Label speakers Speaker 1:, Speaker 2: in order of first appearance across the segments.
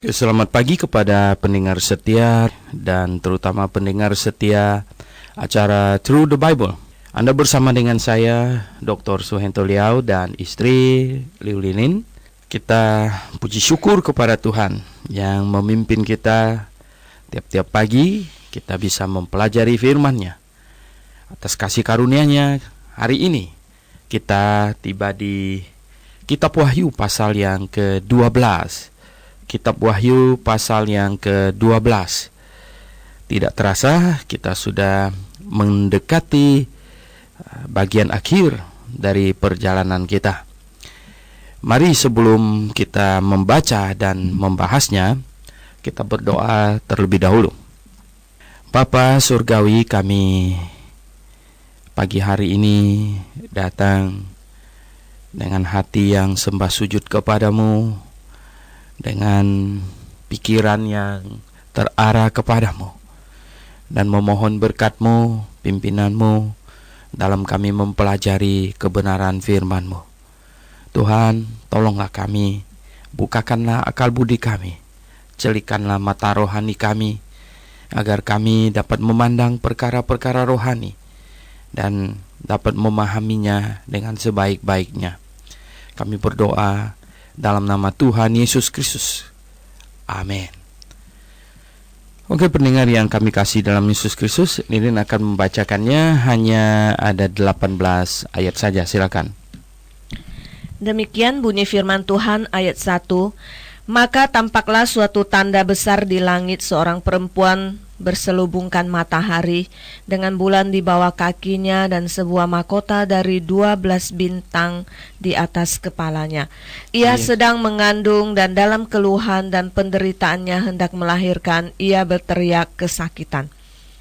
Speaker 1: Selamat pagi kepada pendengar setia dan terutama pendengar setia acara Through the Bible. Anda bersama dengan saya, Dr. Suhento Liao dan istri Liu Linin. Kita puji syukur kepada Tuhan yang memimpin kita tiap-tiap pagi. Kita bisa mempelajari firman-Nya. Atas kasih karunia-Nya, hari ini kita tiba di Kitab Wahyu pasal yang ke-12. Kitab Wahyu pasal yang ke-12. Tidak terasa kita sudah mendekati bagian akhir dari perjalanan kita. Mari sebelum kita membaca dan membahasnya, kita berdoa terlebih dahulu. Bapa Surgawi, kami pagi hari ini datang dengan hati yang sembah sujud kepadamu, dengan pikiran yang terarah kepadamu, dan memohon berkat-Mu, pimpinan-Mu dalam kami mempelajari kebenaran firman-Mu. Tuhan, tolonglah kami, bukakanlah akal budi kami, celikanlah mata rohani kami, agar kami dapat memandang perkara-perkara rohani dan dapat memahaminya dengan sebaik-baiknya. Kami berdoa dalam nama Tuhan Yesus Kristus. Amin. Oke, pendengar yang kami kasih dalam Yesus Kristus, Lilin akan membacakannya, hanya ada 18 ayat saja, silakan.
Speaker 2: Demikian bunyi firman Tuhan ayat 1. Maka tampaklah suatu tanda besar di langit, seorang perempuan berselubungkan matahari dengan bulan di bawah kakinya dan sebuah mahkota dari 12 bintang di atas kepalanya. Ia sedang mengandung dan dalam keluhan dan penderitaannya hendak melahirkan, ia berteriak kesakitan.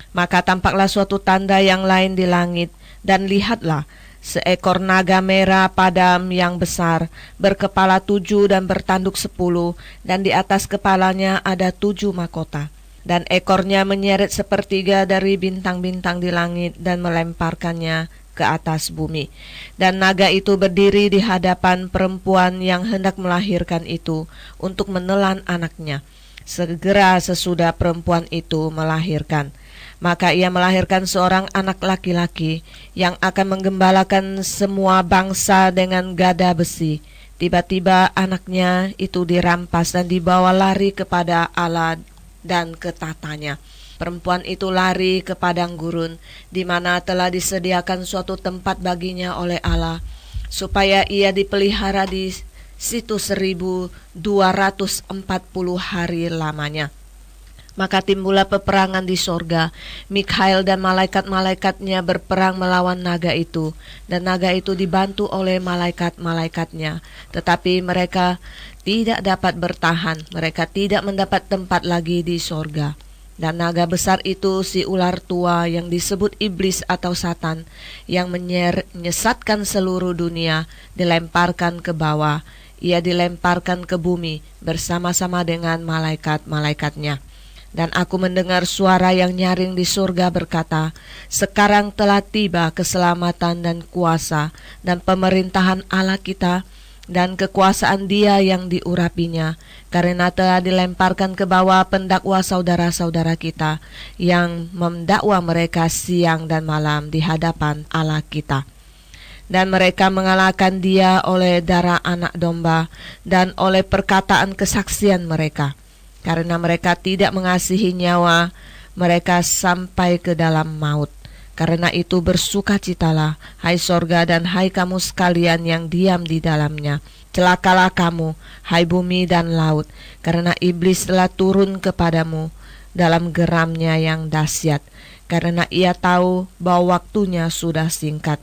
Speaker 2: Maka tampaklah suatu tanda yang lain di langit, dan lihatlah, seekor naga merah padam yang besar, berkepala 7 dan bertanduk 10, dan di atas kepalanya ada 7 mahkota. Dan ekornya menyeret sepertiga dari bintang-bintang di langit dan melemparkannya ke atas bumi. Dan naga itu berdiri di hadapan perempuan yang hendak melahirkan itu untuk menelan anaknya. Segera sesudah perempuan itu melahirkan, maka ia melahirkan seorang anak laki-laki yang akan menggembalakan semua bangsa dengan gada besi. Tiba-tiba anaknya itu dirampas dan dibawa lari kepada Allah dan ke tatanya. Perempuan itu lari ke padang gurun, di mana telah disediakan suatu tempat baginya oleh Allah, supaya ia dipelihara di situ 1240 hari lamanya. Maka timbullah peperangan di sorga. Mikhail dan malaikat-malaikatnya berperang melawan naga itu, dan naga itu dibantu oleh malaikat-malaikatnya. Tetapi mereka tidak dapat bertahan, mereka tidak mendapat tempat lagi di sorga. Dan naga besar itu, si ular tua yang disebut iblis atau Satan, yang menyesatkan seluruh dunia, dilemparkan ke bawah. Ia dilemparkan ke bumi bersama-sama dengan malaikat-malaikatnya. Dan aku mendengar suara yang nyaring di surga berkata, sekarang telah tiba keselamatan dan kuasa dan pemerintahan Allah kita dan kekuasaan Dia yang diurapinya, karena telah dilemparkan ke bawah pendakwa saudara-saudara kita yang mendakwa mereka siang dan malam di hadapan Allah kita. Dan mereka mengalahkan Dia oleh darah anak domba dan oleh perkataan kesaksian mereka. Karena mereka tidak mengasihi nyawa mereka sampai ke dalam maut. Karena itu bersukacitalah, hai sorga dan hai kamu sekalian yang diam di dalamnya. Celakalah kamu, hai bumi dan laut, karena iblis telah turun kepadamu dalam geramnya yang dahsyat. Karena ia tahu bahwa waktunya sudah singkat.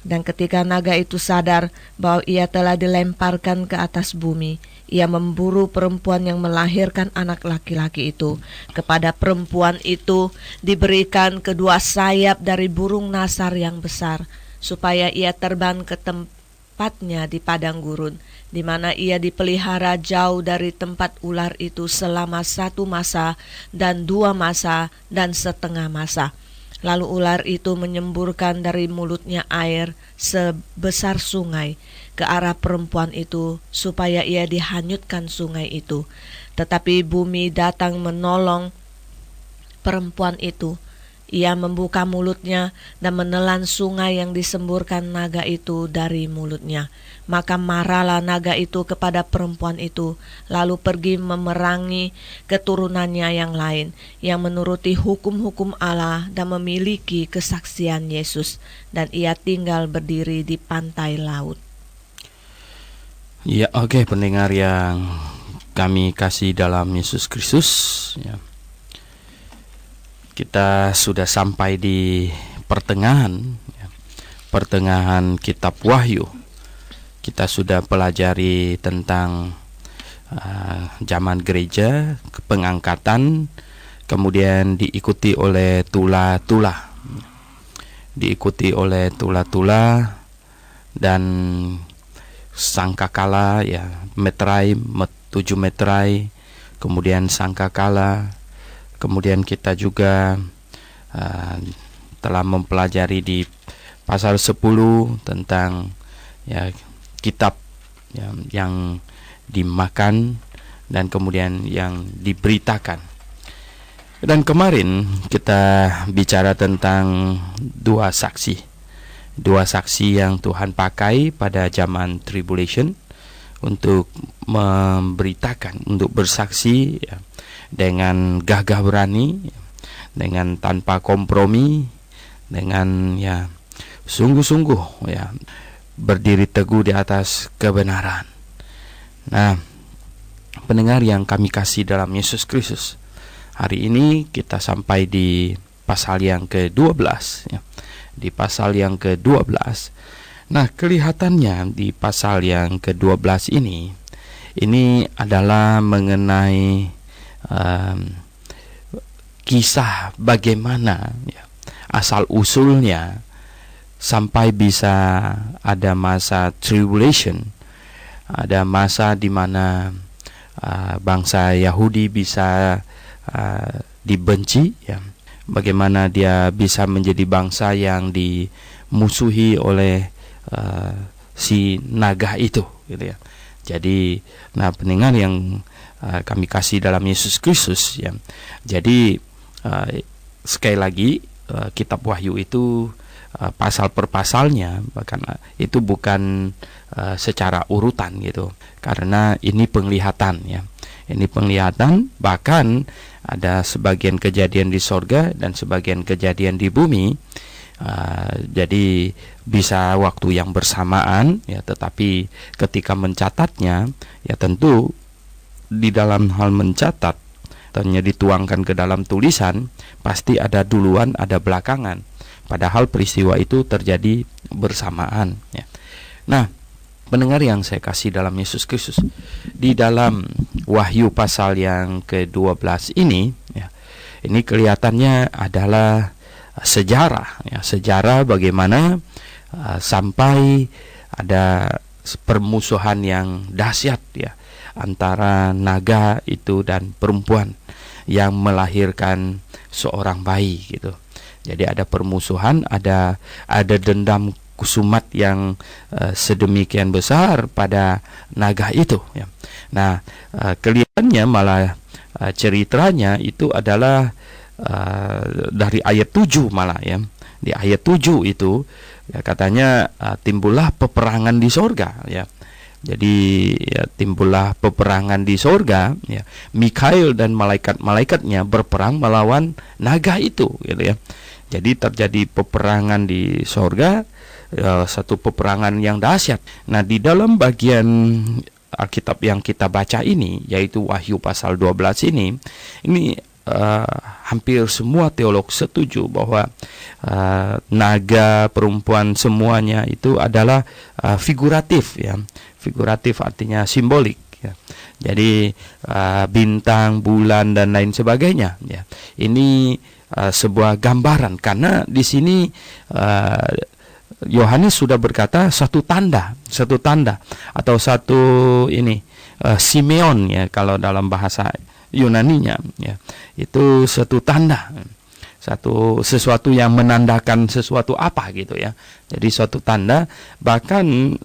Speaker 2: Dan ketika naga itu sadar bahwa ia telah dilemparkan ke atas bumi, ia memburu perempuan yang melahirkan anak laki-laki itu. Kepada perempuan itu diberikan kedua sayap dari burung nasar yang besar, supaya ia terbang ke tempatnya di padang gurun, di mana ia dipelihara jauh dari tempat ular itu selama 1 masa dan 2 masa dan setengah masa. Lalu ular itu menyemburkan dari mulutnya air sebesar sungai ke arah perempuan itu, supaya ia dihanyutkan sungai itu. Tetapi bumi datang menolong perempuan itu. Ia membuka mulutnya dan menelan sungai yang disemburkan naga itu dari mulutnya. Maka marahlah naga itu kepada perempuan itu, lalu pergi memerangi keturunannya yang lain, yang menuruti hukum-hukum Allah dan memiliki kesaksian Yesus. Dan ia tinggal berdiri di pantai laut.
Speaker 1: Ya, oke, pendengar yang kami kasih dalam Yesus Kristus, ya. Kita sudah sampai di pertengahan kitab Wahyu. Kita sudah pelajari tentang zaman gereja, pengangkatan, kemudian diikuti oleh tula-tula. Dan sangkakala, ya, metrai, 7 metrai, kemudian sangkakala. Kemudian kita juga telah mempelajari di pasal 10 tentang, ya, kitab yang dimakan dan kemudian yang diberitakan. Dan kemarin kita bicara tentang dua saksi yang Tuhan pakai pada zaman tribulation untuk memberitakan, untuk bersaksi, ya, dengan gagah berani, dengan tanpa kompromi, dengan, ya, sungguh-sungguh, ya, berdiri teguh di atas kebenaran. Nah, pendengar yang kami kasih dalam Yesus Kristus, hari ini kita sampai di pasal yang ke-12, ya. Di pasal yang ke-12. Nah, kelihatannya di pasal yang ke-12 ini adalah mengenai kisah bagaimana, ya, asal usulnya sampai bisa ada masa tribulation, ada masa di mana bangsa Yahudi bisa dibenci, ya. Bagaimana dia bisa menjadi bangsa yang dimusuhi oleh si naga itu, gitu, ya. Jadi, nah, pendengar yang kami kasih dalam Yesus Kristus, ya. Jadi sekali lagi, kitab Wahyu itu pasal per pasalnya, bahkan itu bukan secara urutan, gitu. Karena ini penglihatan, ya. Ini penglihatan, bahkan ada sebagian kejadian di sorga dan sebagian kejadian di bumi. Jadi bisa waktu yang bersamaan, ya, tetapi ketika mencatatnya, ya, tentu di dalam hal mencatat, tanya dituangkan ke dalam tulisan, pasti ada duluan, ada belakangan. Padahal peristiwa itu terjadi bersamaan, ya. Nah, pendengar yang saya kasih dalam Yesus Kristus, di dalam Wahyu pasal yang ke-12 ini, ya, ini kelihatannya adalah sejarah, ya, sejarah bagaimana sampai ada permusuhan yang dahsyat, ya, antara naga itu dan perempuan yang melahirkan seorang bayi, gitu. Jadi ada permusuhan, ada dendam kusumat yang sedemikian besar pada naga itu, ya. Nah, kelihatannya malah ceritanya itu adalah dari ayat 7 malah, ya. Di ayat 7 itu, ya, katanya timbullah peperangan di sorga, ya. Jadi, ya, timbullah peperangan di sorga, ya. Mikhail dan malaikat-malaikatnya berperang melawan naga itu, gitu, ya. Jadi terjadi peperangan di sorga, satu peperangan yang dahsyat. Nah, di dalam bagian Alkitab yang kita baca ini, yaitu Wahyu pasal 12 ini hampir semua teolog setuju bahwa naga, perempuan, semuanya itu adalah figuratif, ya. Figuratif artinya simbolik, ya. Jadi bintang, bulan dan lain sebagainya, ya. Ini sebuah gambaran, karena di sini Yohanes sudah berkata satu tanda atau satu Simeon, ya, kalau dalam bahasa Yunaninya, ya, itu satu tanda. sesuatu yang menandakan sesuatu apa gitu ya. Jadi suatu tanda, bahkan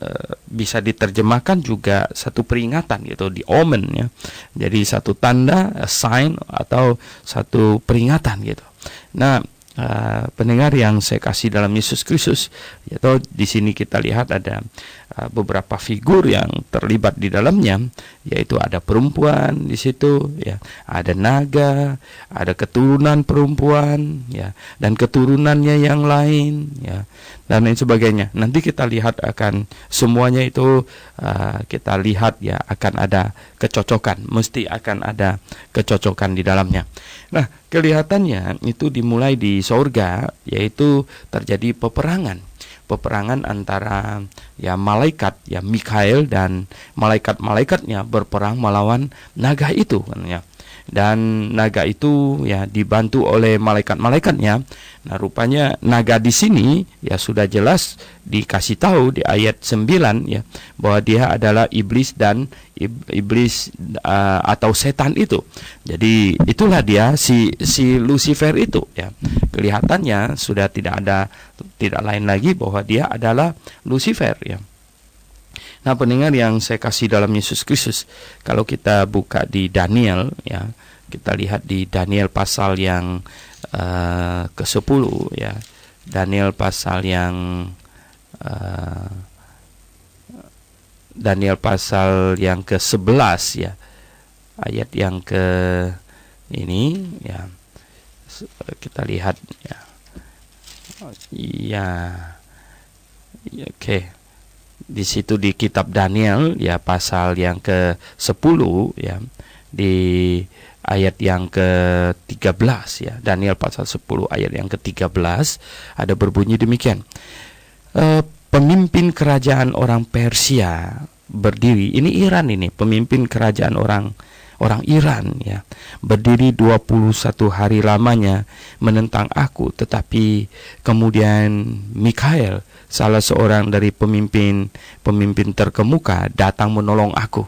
Speaker 1: bisa diterjemahkan juga satu peringatan gitu, di omen ya. Jadi satu tanda, a sign, atau satu peringatan gitu. Nah, pendengar yang saya kasih dalam Yesus Kristus, yaitu di sini kita lihat ada beberapa figur yang terlibat di dalamnya, yaitu ada perempuan di situ ya, ada naga, ada keturunan perempuan ya, dan keturunannya yang lain ya, dan lain sebagainya. Nanti kita lihat akan semuanya itu, kita lihat ya, akan ada kecocokan, mesti akan ada kecocokan di dalamnya. Nah, kelihatannya itu dimulai di sorga, yaitu terjadi peperangan antara ya malaikat ya Mikhael dan malaikat-malaikatnya berperang melawan naga itu kan ya. Dan naga itu ya dibantu oleh malaikat-malaikatnya. Nah, rupanya naga di sini ya sudah jelas dikasih tahu di ayat 9 ya, bahwa dia adalah iblis dan iblis atau setan itu. Jadi itulah dia si Lucifer itu ya. Kelihatannya sudah tidak lain lagi bahwa dia adalah Lucifer ya. Nah, pendengar yang saya kasih dalam Yesus Kristus, kalau kita buka di Daniel ya, kita lihat di Daniel pasal yang ke-10 ya. Daniel pasal yang ke-11 ya. Ayat yang ke ini ya. Kita lihat ya. Ya. Oke. Di situ di kitab Daniel ya, pasal yang ke-10 ya, di ayat yang ke-13 ya. Daniel pasal 10 ayat yang ke-13 ada berbunyi demikian. Pemimpin kerajaan orang Persia berdiri, ini Iran ini, pemimpin kerajaan orang Iran ya, berdiri 21 hari lamanya menentang aku, tetapi kemudian Mikhael, salah seorang dari pemimpin terkemuka, datang menolong aku,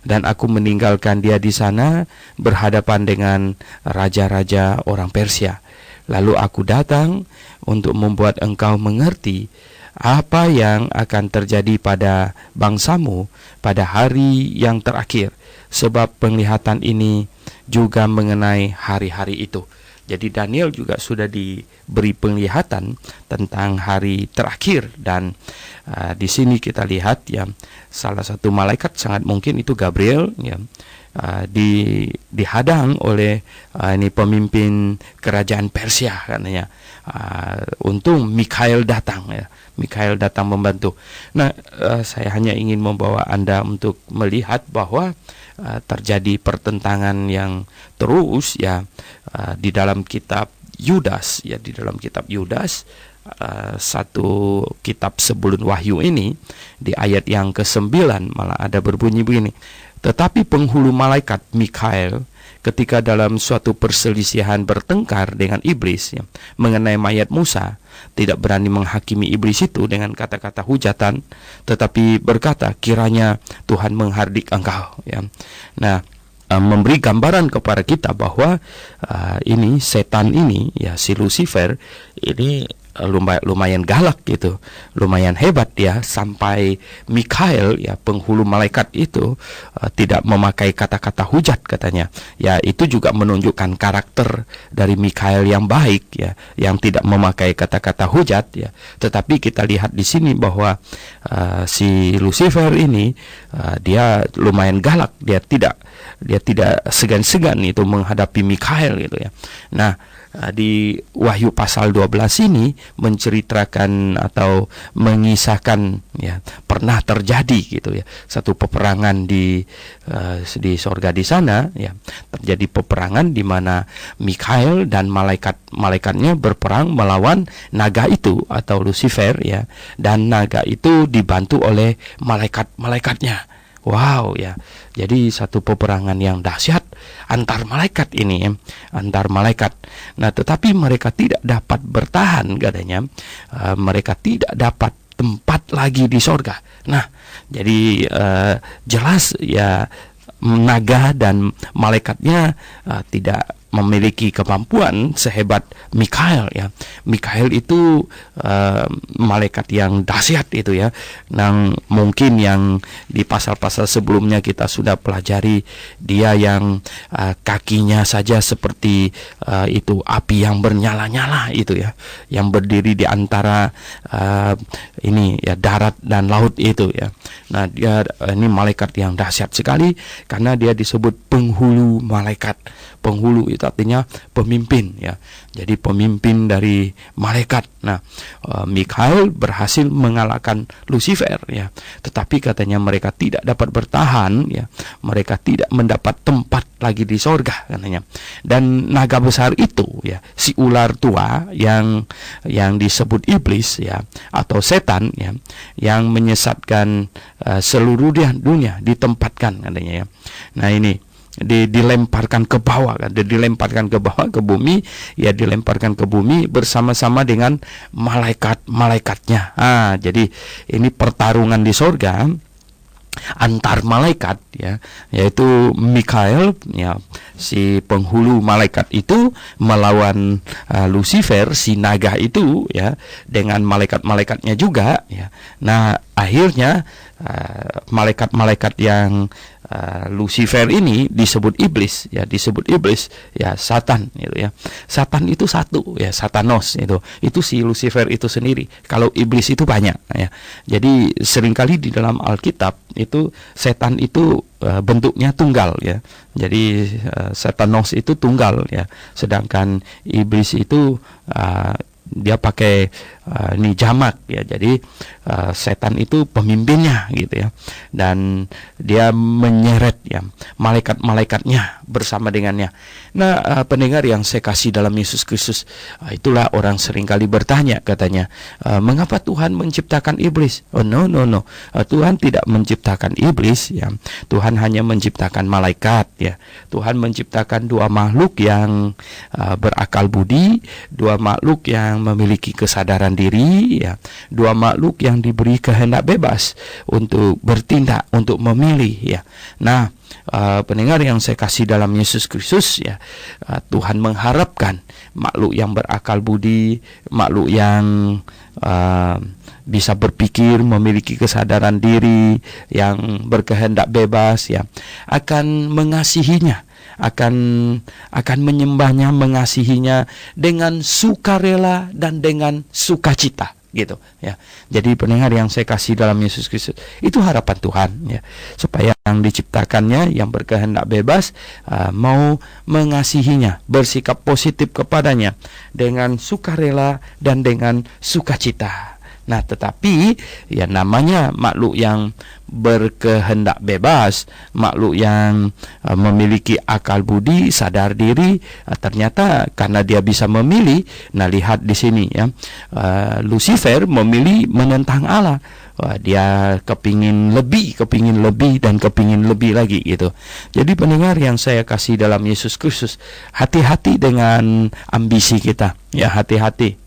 Speaker 1: dan aku meninggalkan dia di sana berhadapan dengan raja-raja orang Persia. Lalu aku datang untuk membuat engkau mengerti apa yang akan terjadi pada bangsamu pada hari yang terakhir, sebab penglihatan ini juga mengenai hari-hari itu. Jadi Daniel juga sudah diberi penglihatan tentang hari terakhir, dan di sini kita lihat ya, salah satu malaikat, sangat mungkin itu Gabriel ya, dihadang oleh ini pemimpin kerajaan Persia katanya. Untung Mikhael datang ya. Mikhael datang membantu. Nah, saya hanya ingin membawa Anda untuk melihat bahwa terjadi pertentangan yang terus ya di dalam kitab Yudas ya, di dalam kitab Yudas, satu kitab sebelum Wahyu ini, di ayat yang ke-9 malah ada berbunyi begini. Tetapi penghulu malaikat Mikhael ketika dalam suatu perselisihan bertengkar dengan iblis ya, mengenai mayat Musa, tidak berani menghakimi iblis itu dengan kata-kata hujatan, tetapi berkata, kiranya Tuhan menghardik engkau ya. Nah, memberi gambaran kepada kita bahwa ini setan ini ya, si Lucifer ini lumayan galak gitu, lumayan hebat ya, sampai Mikhael ya, penghulu malaikat itu tidak memakai kata-kata hujat katanya. Ya, itu juga menunjukkan karakter dari Mikhael yang baik ya, yang tidak memakai kata-kata hujat ya. Tetapi kita lihat di sini bahwa si Lucifer ini dia lumayan galak, dia tidak segan-segan itu menghadapi Mikhael gitu ya. Nah, di Wahyu pasal 12 ini menceritakan atau mengisahkan ya, pernah terjadi gitu ya, satu peperangan di sorga di sana ya, terjadi peperangan di mana Mikhael dan malaikatnya berperang melawan naga itu atau Lucifer ya, dan naga itu dibantu oleh malaikat-malaikatnya. Wow ya, jadi satu peperangan yang dahsyat antar malaikat ini ya, antar malaikat. Nah, tetapi mereka tidak dapat bertahan katanya, mereka tidak dapat tempat lagi di sorga. Nah, jadi jelas ya, naga dan malaikatnya tidak memiliki kemampuan sehebat Mikael ya. Mikael itu malaikat yang dahsyat itu ya. Yang mungkin yang di pasal-pasal sebelumnya kita sudah pelajari, dia yang kakinya saja seperti itu api yang bernyala-nyala itu ya, yang berdiri di antara ini ya, darat dan laut itu ya. Nah, dia ini malaikat yang dahsyat sekali karena dia disebut penghulu malaikat. Penghulu itu artinya pemimpin ya. Jadi pemimpin dari malaikat. Nah, Mikael berhasil mengalahkan Lucifer ya. Tetapi katanya mereka tidak dapat bertahan ya. Mereka tidak mendapat tempat lagi di sorga katanya. Dan naga besar itu ya, si ular tua yang disebut iblis ya, atau setan ya, yang menyesatkan seluruh dunia, ditempatkan katanya ya. Nah, ini dilemparkan ke bawah kan, dilemparkan ke bawah, ke bumi ya, dilemparkan ke bumi bersama-sama dengan malaikat-malaikatnya. Jadi ini pertarungan di sorga antar malaikat ya, yaitu Mikael ya, si penghulu malaikat itu melawan Lucifer, si naga itu ya, dengan malaikat-malaikatnya juga ya. Nah, akhirnya malaikat-malaikat yang Lucifer ini disebut iblis ya, Satan gitu ya. Satan itu satu ya, Satanos itu si Lucifer itu sendiri. Kalau iblis itu banyak ya. Jadi seringkali di dalam Alkitab itu setan itu bentuknya tunggal ya. Jadi Satanos itu tunggal ya, sedangkan iblis itu dia pakai ini jamak ya. Jadi setan itu pemimpinnya gitu ya, dan dia menyeret ya malaikat-malaikatnya bersama dengannya. Nah, pendengar yang saya kasih dalam Yesus Kristus, itulah orang seringkali bertanya katanya, mengapa Tuhan menciptakan iblis? No. Tuhan tidak menciptakan iblis ya. Tuhan hanya menciptakan malaikat ya. Tuhan menciptakan dua makhluk yang berakal budi, dua makhluk yang memiliki kesadaran diri ya, dua makhluk yang diberi kehendak bebas untuk bertindak, untuk memilih ya. Nah, pendengar yang saya kasih dalam Yesus Kristus ya, Tuhan mengharapkan makhluk yang berakal budi, makhluk yang bisa berpikir, memiliki kesadaran diri, yang berkehendak bebas ya, akan mengasihinya, akan menyembahnya, mengasihinya dengan sukarela dan dengan sukacita gitu ya. Jadi pendengar yang saya kasih dalam Yesus Kristus, itu harapan Tuhan ya, supaya yang diciptakannya, yang berkehendak bebas, mau mengasihinya, bersikap positif kepadanya dengan sukarela dan dengan sukacita. Nah, tetapi ya namanya makhluk yang berkehendak bebas, makhluk yang memiliki akal budi, sadar diri, ternyata karena dia bisa memilih. Nah, lihat di sini ya, Lucifer memilih menentang Allah. Dia kepingin lebih dan kepingin lebih lagi gitu. Jadi pendengar yang saya kasih dalam Yesus Kristus, hati-hati dengan ambisi kita ya, hati-hati.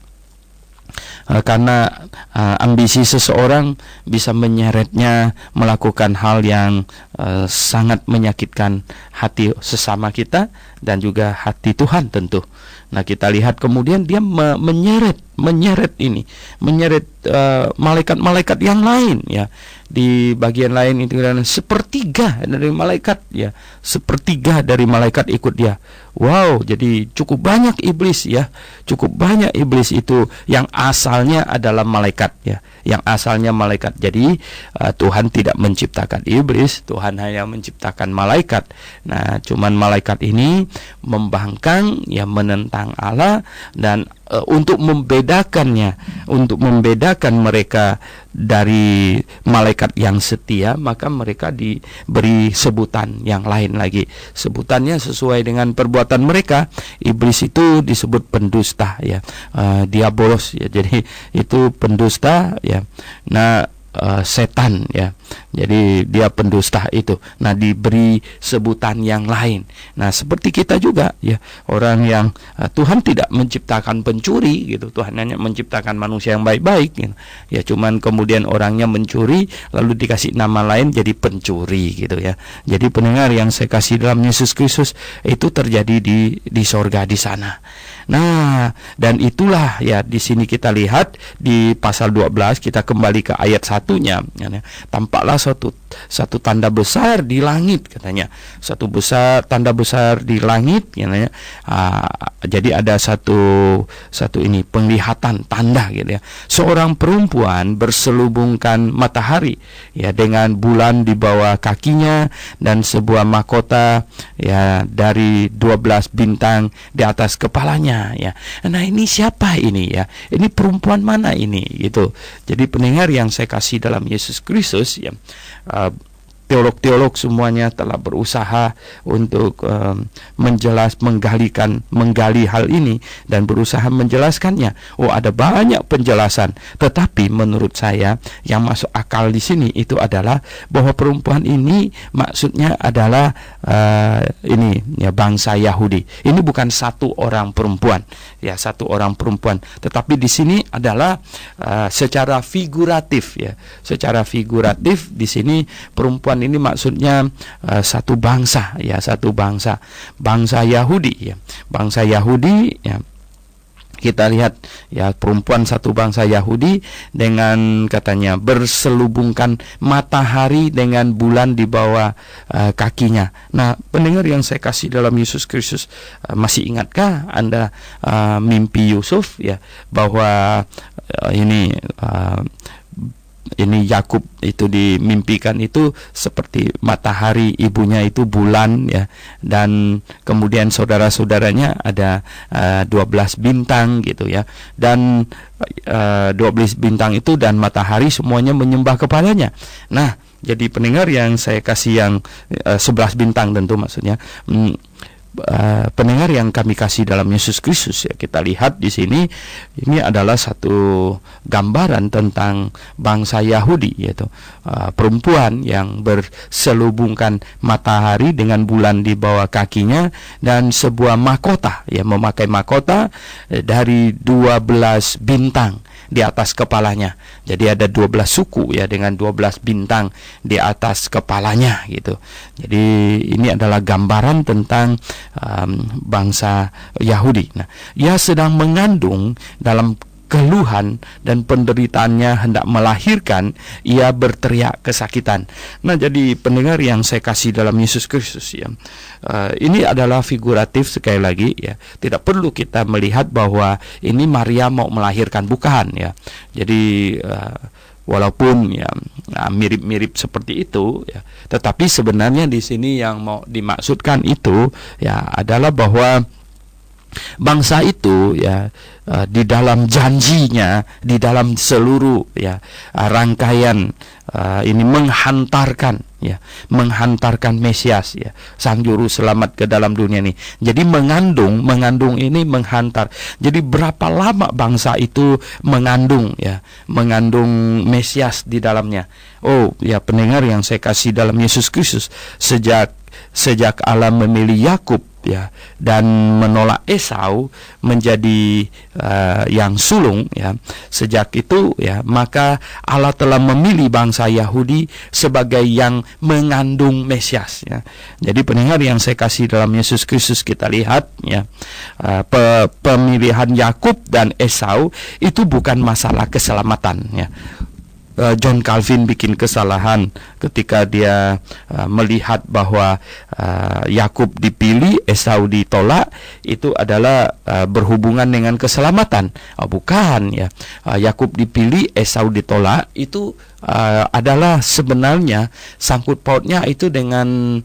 Speaker 1: Karena ambisi seseorang bisa menyeretnya melakukan hal yang sangat menyakitkan hati sesama kita dan juga hati Tuhan tentu. Nah, kita lihat kemudian dia menyeret malaikat-malaikat yang lain ya. Di bagian lain itu sepertiga dari malaikat ya, sepertiga dari malaikat ikut dia. Wow, jadi cukup banyak iblis ya, cukup banyak iblis itu yang asalnya adalah malaikat ya, yang asalnya malaikat. Jadi Tuhan tidak menciptakan iblis, Tuhan hanya menciptakan malaikat. Nah, cuman malaikat ini membangkang ya, menentang Allah, dan untuk membedakan mereka dari malaikat yang setia, maka mereka diberi sebutan yang lain lagi. Sebutannya sesuai dengan perbuatan mereka. Iblis itu disebut pendusta ya, diabolos ya. Jadi itu pendusta ya. Nah, setan ya. Jadi dia pendusta itu. Nah, diberi sebutan yang lain. Nah, seperti kita juga ya, orang yang Tuhan tidak menciptakan pencuri gitu. Tuhan hanya menciptakan manusia yang baik-baik gitu. Ya, cuman kemudian orangnya mencuri lalu dikasih nama lain jadi pencuri gitu ya. Jadi pendengar yang saya kasih dalam Yesus Kristus, itu terjadi di sorga di sana. Nah, dan itulah ya, di sini kita lihat di pasal 12, kita kembali ke ayat 1-nya ya, tampaklah satu tanda besar di langit katanya. Tanda besar di langit ya. Jadi ada satu ini penglihatan tanda gitu ya. Seorang perempuan berselubungkan matahari ya dengan bulan di bawah kakinya dan sebuah mahkota ya dari 12 bintang di atas kepalanya ya. Nah, ini siapa ini ya? Ini perempuan mana ini gitu. Jadi pendengar yang saya kasih dalam Yesus Kristus ya, teolog-teolog semuanya telah berusaha untuk menggali hal ini dan berusaha menjelaskannya. Oh, ada banyak penjelasan, tetapi menurut saya yang masuk akal di sini itu adalah bahwa perempuan ini maksudnya adalah ini ya, bangsa Yahudi. Ini bukan satu orang perempuan, tetapi di sini adalah secara figuratif ya. Secara figuratif di sini perempuan ini maksudnya satu bangsa Yahudi ya. Bangsa Yahudi ya. Kita lihat ya, perempuan satu bangsa Yahudi dengan katanya berselubungkan matahari dengan bulan di bawah kakinya. Nah, pendengar yang saya kasih dalam Yesus Kristus, masih ingatkah Anda mimpi Yusuf ya, bahwa ini Yakub itu dimimpikan itu seperti matahari, ibunya itu bulan ya, dan kemudian saudara-saudaranya ada 12 bintang gitu ya, dan 12 bintang itu dan matahari semuanya menyembah kepadanya. Nah, jadi pendengar yang saya kasih, yang 11 bintang tentu maksudnya, pendengar yang kami kasih dalam Yesus Kristus ya, kita lihat di sini ini adalah satu gambaran tentang bangsa Yahudi, yaitu perempuan yang berselubungkan matahari dengan bulan di bawah kakinya dan sebuah mahkota ya, memakai mahkota dari 12 bintang di atas kepalanya. Jadi ada 12 suku ya, dengan 12 bintang di atas kepalanya gitu. Jadi ini adalah gambaran tentang bangsa Yahudi. Nah, ia sedang mengandung dalam keluhan dan penderitaannya hendak melahirkan, ia berteriak kesakitan. Nah, jadi pendengar yang saya kasih dalam Yesus Kristus ya, ini adalah figuratif sekali lagi ya. Tidak perlu kita melihat bahwa ini Maria mau melahirkan, bukan ya. Jadi walaupun ya mirip-mirip seperti itu ya, tetapi sebenarnya di sini yang mau dimaksudkan itu ya adalah bahwa bangsa itu ya, di dalam janjinya, di dalam seluruh ya rangkaian ini menghantarkan Mesias ya, sang juru selamat ke dalam dunia ini. Jadi mengandung ini menghantar. Jadi berapa lama bangsa itu mengandung Mesias di dalamnya? Oh ya, pendengar yang saya kasih dalam Yesus Kristus, sejak Allah memilih Yakub ya dan menolak Esau menjadi yang sulung ya, sejak itu ya maka Allah telah memilih bangsa Yahudi sebagai yang mengandung Mesias ya. Jadi pendengar yang saya kasih dalam Yesus Kristus, kita lihat ya, pemilihan Yakub dan Esau itu bukan masalah keselamatan ya. John Calvin bikin kesalahan ketika dia melihat bahwa Yakub dipilih, Esau ditolak, itu adalah berhubungan dengan keselamatan. Bukan ya. Yakub dipilih, Esau ditolak, itu adalah sebenarnya sangkut pautnya itu dengan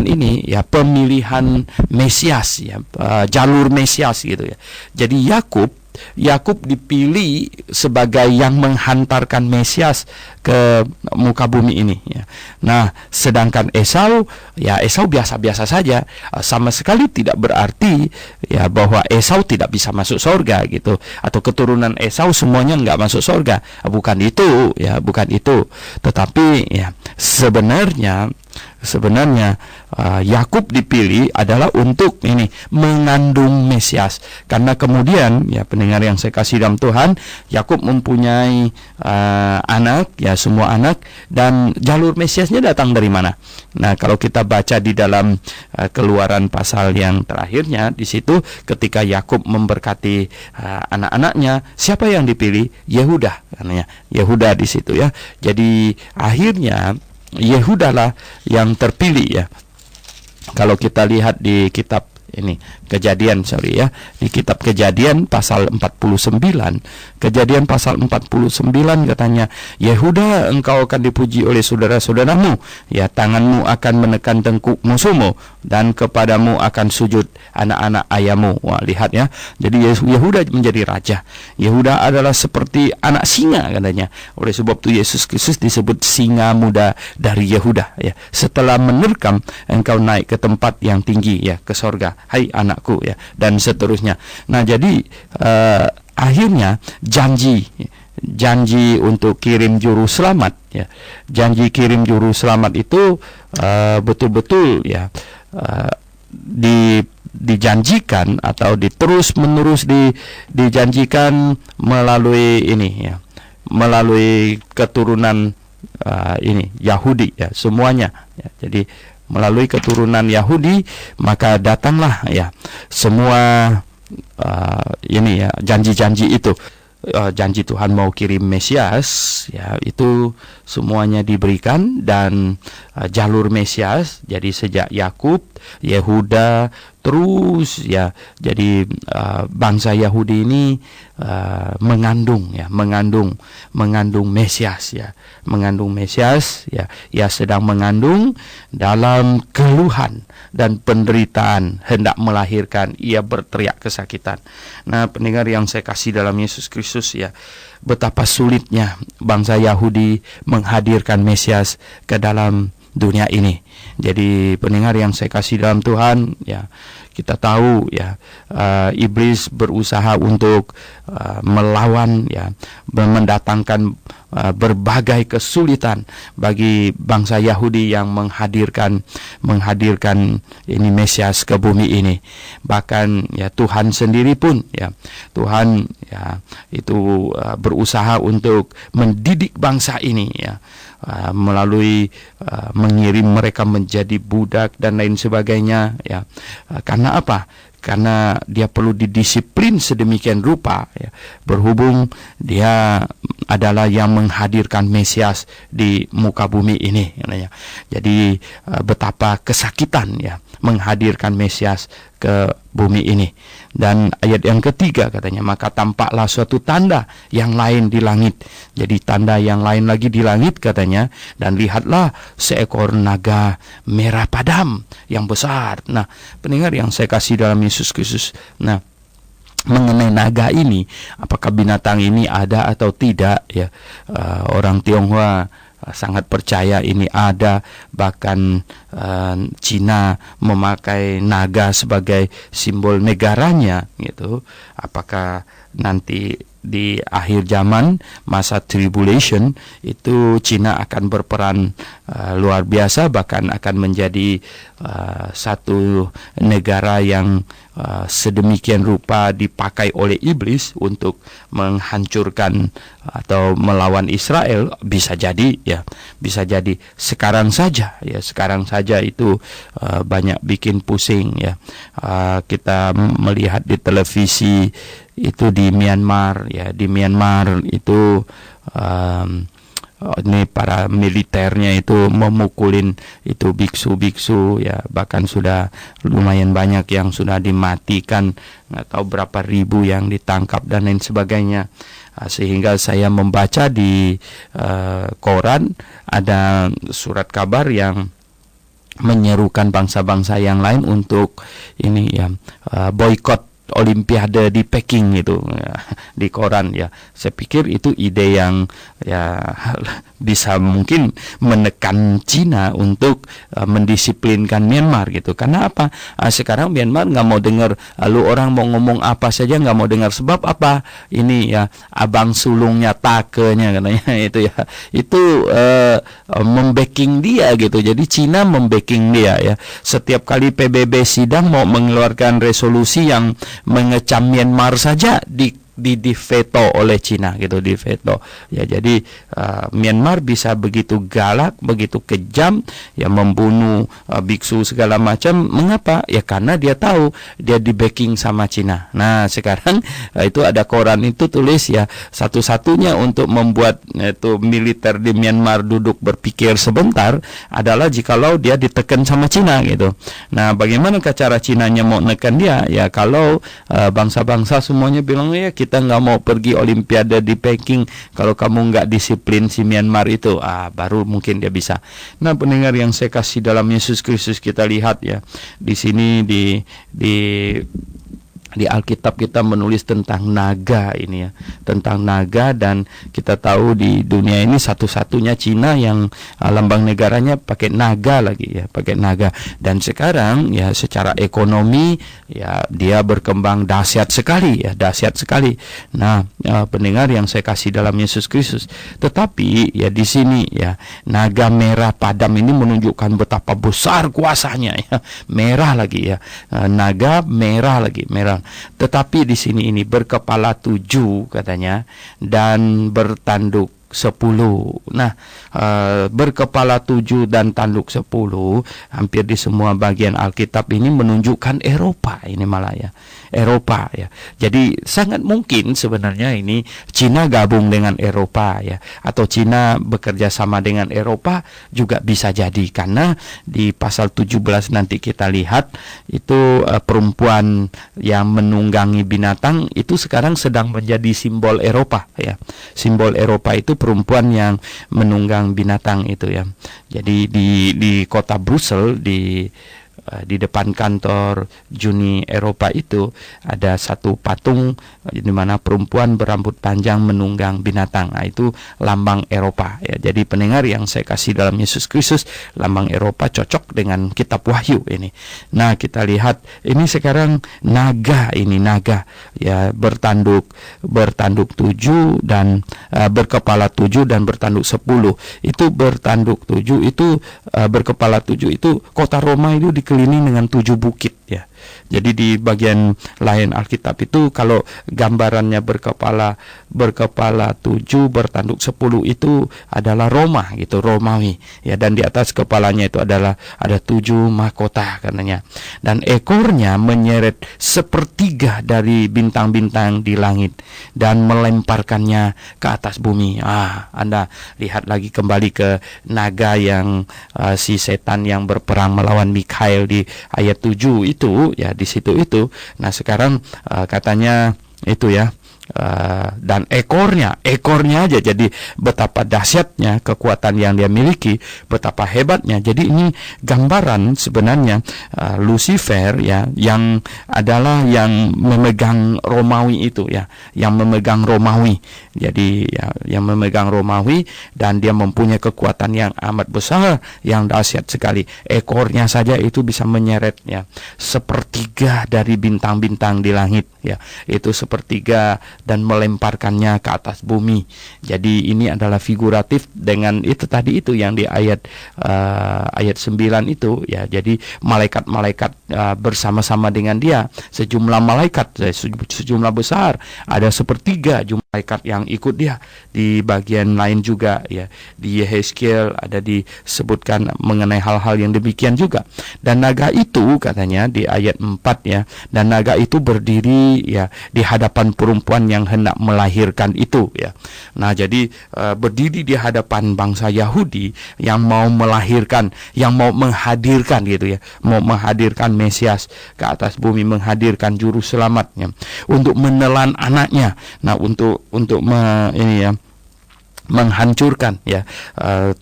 Speaker 1: ini ya, pemilihan Mesias ya, jalur Mesias gitu ya. Jadi Yakub Yakub dipilih sebagai yang menghantarkan Mesias ke muka bumi ini ya. Nah, sedangkan Esau biasa-biasa saja, sama sekali tidak berarti ya bahwa Esau tidak bisa masuk surga gitu, atau keturunan Esau semuanya nggak masuk surga. Bukan itu ya, bukan itu. Tetapi ya sebenarnya Yakub dipilih adalah untuk ini mengandung Mesias, karena kemudian ya pendengar yang saya kasih dalam Tuhan, Yakub mempunyai anak ya, semua anak, dan jalur Mesiasnya datang dari mana? Nah, kalau kita baca di dalam Keluaran pasal yang terakhirnya, di situ ketika Yakub memberkati anak-anaknya, siapa yang dipilih? Yehuda, katanya Yehuda di situ ya. Jadi akhirnya Yehuda lah yang terpilih ya. Kalau kita lihat di kitab ini Kejadian, di kitab Kejadian pasal 49, Kejadian pasal 49 katanya, Yehuda, engkau akan dipuji oleh saudara-saudaramu, ya, tanganmu akan menekan tengkuk musuhmu, dan kepadamu akan sujud anak-anak ayahmu. Wah, lihat ya. Jadi Yehuda menjadi raja. Yehuda adalah seperti anak singa katanya. Oleh sebab itu Yesus Kristus disebut singa muda dari Yehuda ya. Setelah menerkam, engkau naik ke tempat yang tinggi ya, ke sorga, hai anakku ya, dan seterusnya. Nah, jadi akhirnya janji untuk kirim juru selamat ya, janji kirim juru selamat itu betul-betul ya dijanjikan atau terus menerus dijanjikan melalui ini ya, melalui keturunan ini Yahudi ya, semuanya ya. Jadi melalui keturunan Yahudi, maka datanglah ya semua ini ya, janji-janji itu. Janji Tuhan mau kirim Mesias ya, itu semuanya diberikan, dan jalur Mesias jadi sejak Yakub, Yehuda, terus ya, jadi bangsa Yahudi ini mengandung Mesias ya, mengandung Mesias ya, ia sedang mengandung dalam keluhan dan penderitaan, hendak melahirkan, ia berteriak kesakitan. Nah, pendengar yang saya kasih dalam Yesus Kristus ya, betapa sulitnya bangsa Yahudi menghadirkan Mesias ke dalam dunia ini. Jadi pendengar yang saya kasih dalam Tuhan ya, kita tahu ya, iblis berusaha untuk melawan ya, mendatangkan berbagai kesulitan bagi bangsa Yahudi yang menghadirkan ini Mesias ke bumi ini. Bahkan ya Tuhan sendiri pun ya, Tuhan ya itu berusaha untuk mendidik bangsa ini ya, melalui mengirim mereka menjadi budak dan lain sebagainya ya. Karena apa? Karena dia perlu didisiplin sedemikian rupa ya, berhubung dia adalah yang menghadirkan Mesias di muka bumi ini ya. Jadi betapa kesakitan ya menghadirkan Mesias ke bumi ini. Dan ayat yang ketiga katanya, maka tampaklah suatu tanda yang lain di langit. Jadi tanda yang lain lagi di langit katanya, dan lihatlah seekor naga merah padam yang besar. Nah, pendengar yang saya kasih dalam Yesus Kristus, nah, mengenai naga ini, apakah binatang ini ada atau tidak ya, orang Tionghoa sangat percaya ini ada, bahkan Cina memakai naga sebagai simbol negaranya gitu. Apakah nanti di akhir zaman, masa tribulation, itu Cina akan berperan luar biasa, bahkan akan menjadi satu negara yang sedemikian rupa dipakai oleh iblis untuk menghancurkan atau melawan Israel. Bisa jadi ya, bisa jadi. Sekarang saja itu banyak bikin pusing ya. Kita melihat di televisi itu di Myanmar ya, di Myanmar itu ini para militernya itu memukulin itu biksu-biksu ya, bahkan sudah lumayan banyak yang sudah dimatikan, nggak tahu berapa ribu yang ditangkap dan lain sebagainya. Sehingga saya membaca di koran ada surat kabar yang menyerukan bangsa-bangsa yang lain untuk ini ya, boikot Olimpiade di Peking itu ya, di koran ya. Saya pikir itu ide yang ya bisa mungkin menekan Cina untuk mendisiplinkan Myanmar gitu. Karena apa? Sekarang Myanmar nggak mau dengar, lalu orang mau ngomong apa saja nggak mau dengar. Sebab apa? Ini ya abang sulungnya takenya katanya itu ya. Itu membacking dia gitu. Jadi Cina membacking dia ya. Setiap kali PBB sidang mau mengeluarkan resolusi yang mengecam Myanmar saja di veto oleh Cina gitu, di veto ya. Jadi Myanmar bisa begitu galak, begitu kejam ya, membunuh biksu segala macam. Mengapa? Ya karena dia tahu dia di backing sama Cina. Nah sekarang itu ada koran itu tulis ya, satu-satunya untuk membuat itu militer di Myanmar duduk berpikir sebentar adalah jikalau dia ditekan sama Cina gitu. Nah bagaimana cara Cinanya mau nekan dia? Ya kalau bangsa-bangsa semuanya bilang ya kita nggak mau pergi Olimpiade di Peking kalau kamu nggak disiplin si Myanmar itu, baru mungkin dia bisa. Nah pendengar yang saya kasih dalam Yesus Kristus, kita lihat ya di sini di Alkitab kita menulis tentang naga ini ya, tentang naga. Dan kita tahu di dunia ini satu-satunya Cina yang lambang negaranya pakai naga lagi ya, pakai naga. Dan sekarang ya secara ekonomi ya dia berkembang dahsyat sekali ya, dahsyat sekali. Nah pendengar yang saya kasih dalam Yesus Kristus, tetapi ya di sini ya naga merah padam ini menunjukkan betapa besar kuasanya ya, merah lagi ya, naga merah lagi, merah. Tetapi di sini ini berkepala 7 katanya dan bertanduk 10. Nah, berkepala 7 dan tanduk 10 hampir di semua bagian Alkitab ini menunjukkan Eropa ini malah ya. Eropa ya. Jadi sangat mungkin sebenarnya ini Cina gabung dengan Eropa ya, atau Cina bekerja sama dengan Eropa juga bisa jadi, karena di pasal 17 nanti kita lihat itu perempuan yang menunggangi binatang itu sekarang sedang menjadi simbol Eropa ya. Simbol Eropa itu perempuan yang menunggang binatang itu ya. Jadi di kota Brussels di depan kantor Juni Eropa itu ada satu patung di mana perempuan berambut panjang menunggang binatang. Nah, itu lambang Eropa ya. Jadi pendengar yang saya kasih dalam Yesus Kristus, lambang Eropa cocok dengan kitab Wahyu ini. Nah, kita lihat ini sekarang naga ya, bertanduk 7 dan berkepala 7 dan bertanduk 10. Itu bertanduk 7 itu berkepala 7 itu kota Roma itu dikelilingi dengan 7 bukit ya. Jadi di bagian lain Alkitab itu kalau gambarannya berkepala 7 bertanduk 10 itu adalah Roma gitu, Romawi ya. Dan di atas kepalanya itu ada 7 mahkota katanya. Dan ekornya menyeret sepertiga dari bintang-bintang di langit dan melemparkannya ke atas bumi. Anda lihat lagi kembali ke naga yang si setan yang berperang melawan Mikhail di ayat 7 itu ya, di situ itu. Nah sekarang katanya itu ya, dan ekornya aja, jadi betapa dahsyatnya kekuatan yang dia miliki, betapa hebatnya. Jadi ini gambaran sebenarnya Lucifer ya, yang adalah yang memegang Romawi itu ya, yang memegang Romawi. Jadi ya, yang memegang Romawi, dan dia mempunyai kekuatan yang amat besar, yang dahsyat sekali. Ekornya saja itu bisa menyeret ya sepertiga dari bintang-bintang di langit ya, itu sepertiga, dan melemparkannya ke atas bumi. Jadi ini adalah figuratif dengan itu tadi itu yang di ayat 9 itu ya. Jadi malaikat-malaikat bersama-sama dengan dia, sejumlah malaikat, sejumlah besar, ada sepertiga jumlah malaikat yang ikut dia. Di bagian lain juga ya, di Yehezkiel ada disebutkan mengenai hal-hal yang demikian juga. Dan naga itu katanya di ayat 4 ya, dan naga itu berdiri ya di hadapan perempuan yang hendak melahirkan itu ya. Nah jadi berdiri di hadapan bangsa Yahudi yang mau melahirkan, yang mau menghadirkan gitu ya, mau menghadirkan Mesias ke atas bumi, menghadirkan juru selamatnya untuk menelan anaknya. Nah untuk ini ya, menghancurkan ya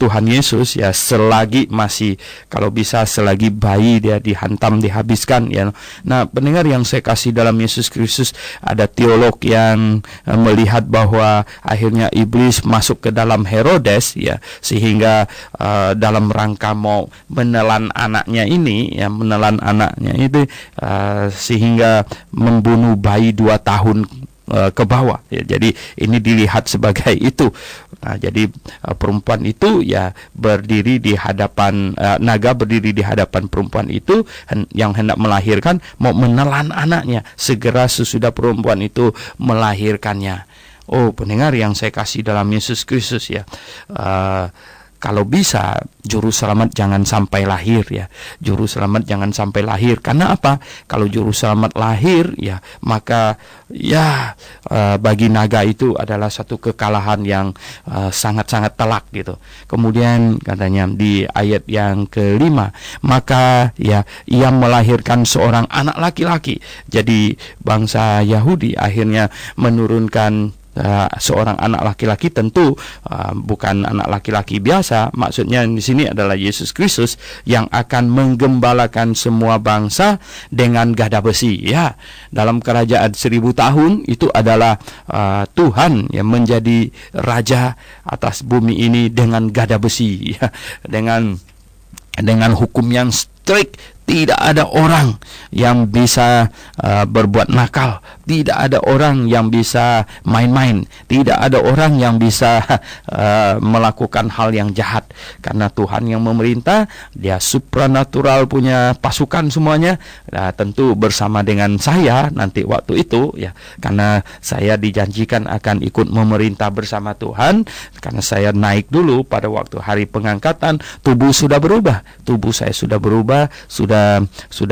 Speaker 1: Tuhan Yesus ya, selagi masih, kalau bisa selagi bayi dia dihantam, dihabiskan ya. Nah, pendengar yang saya kasih dalam Yesus Kristus, ada teolog yang melihat bahwa akhirnya iblis masuk ke dalam Herodes ya, sehingga dalam rangka mau menelan anaknya ini ya, menelan anaknya itu sehingga membunuh bayi 2 tahun ke bawah ya. Jadi ini dilihat sebagai itu. Nah, jadi perempuan itu ya berdiri di hadapan naga berdiri di hadapan perempuan itu yang hendak melahirkan, mau menelan anaknya segera sesudah perempuan itu melahirkannya. Oh, pendengar yang saya kasih dalam Yesus Kristus ya, kalau bisa juru selamat jangan sampai lahir ya. Juru selamat jangan sampai lahir. Karena apa? Kalau juru selamat lahir ya, maka ya bagi naga itu adalah satu kekalahan yang sangat-sangat telak gitu. Kemudian katanya di ayat yang kelima, maka ya ia melahirkan seorang anak laki-laki. Jadi bangsa Yahudi akhirnya menurunkan seorang anak laki-laki, tentu bukan anak laki-laki biasa. Maksudnya di sini adalah Yesus Kristus yang akan menggembalakan semua bangsa dengan gada besi. Ya, dalam kerajaan 1000 tahun itu adalah Tuhan yang menjadi raja atas bumi ini dengan gada besi. Ya, dengan hukum yang strict. Tidak ada orang yang bisa berbuat nakal. Tidak ada orang yang bisa main-main. Tidak ada orang yang bisa melakukan hal yang jahat. Karena Tuhan yang memerintah, Dia supranatural, punya pasukan semuanya. Nah, tentu bersama dengan saya nanti waktu itu ya. Karena saya dijanjikan akan ikut memerintah bersama Tuhan. Karena saya naik dulu pada waktu hari pengangkatan, tubuh sudah berubah. Tubuh saya sudah berubah, sudah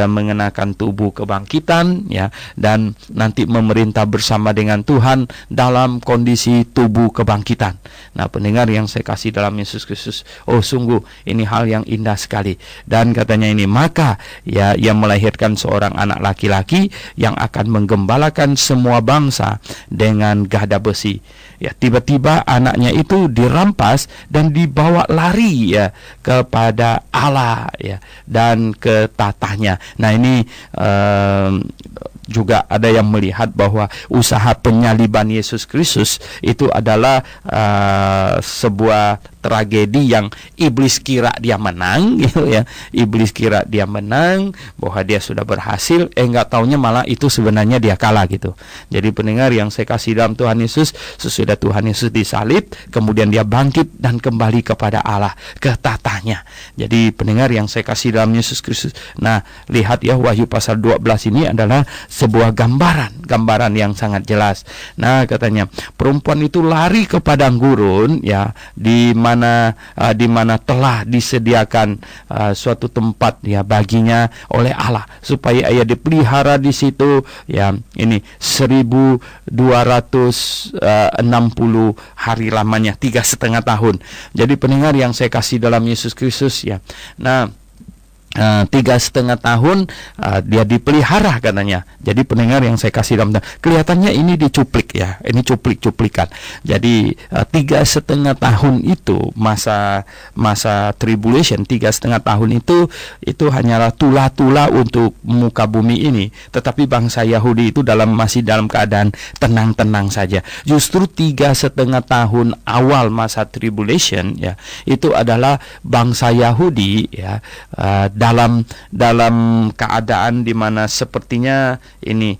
Speaker 1: mengenakan tubuh kebangkitan ya, dan nanti memerintah bersama dengan Tuhan dalam kondisi tubuh kebangkitan. Nah, pendengar yang saya kasih dalam Yesus Kristus, oh sungguh ini hal yang indah sekali. Dan katanya ini, maka ya ia melahirkan seorang anak laki-laki yang akan menggembalakan semua bangsa dengan gada besi. Ya, tiba-tiba anaknya itu dirampas dan dibawa lari ya kepada Allah ya, dan ke tatahnya. Nah, ini juga ada yang melihat bahwa usaha penyaliban Yesus Kristus itu adalah sebuah tragedi yang iblis kira dia menang gitu ya. Iblis kira dia menang, bahwa dia sudah berhasil, enggak taunya malah itu sebenarnya dia kalah gitu. Jadi pendengar yang saya kasih dalam Tuhan Yesus, sesudah Tuhan Yesus disalib, kemudian dia bangkit dan kembali kepada Allah, ke tatahnya. Jadi pendengar yang saya kasih dalam Yesus Kristus. Nah, lihat ya, Wahyu pasal 12 ini adalah sebuah gambaran yang sangat jelas. Nah, katanya perempuan itu lari ke padang gurun ya, di mana telah disediakan suatu tempat ya baginya oleh Allah, supaya ia dipelihara di situ ya, ini 1260 hari lamanya, 3,5 tahun. Jadi pendengar yang saya kasih dalam Yesus Kristus ya, nah 3,5 tahun dia dipelihara katanya. Jadi pendengar yang saya kasih dalam, kelihatannya ini dicuplik ya, ini cuplikan. Jadi 3,5 tahun itu masa tribulation, 3,5 tahun itu hanyalah tula-tula untuk muka bumi ini. Tetapi bangsa Yahudi itu masih dalam keadaan tenang-tenang saja. Justru 3,5 tahun awal masa tribulation ya, itu adalah bangsa Yahudi ya, dalam keadaan di mana sepertinya ini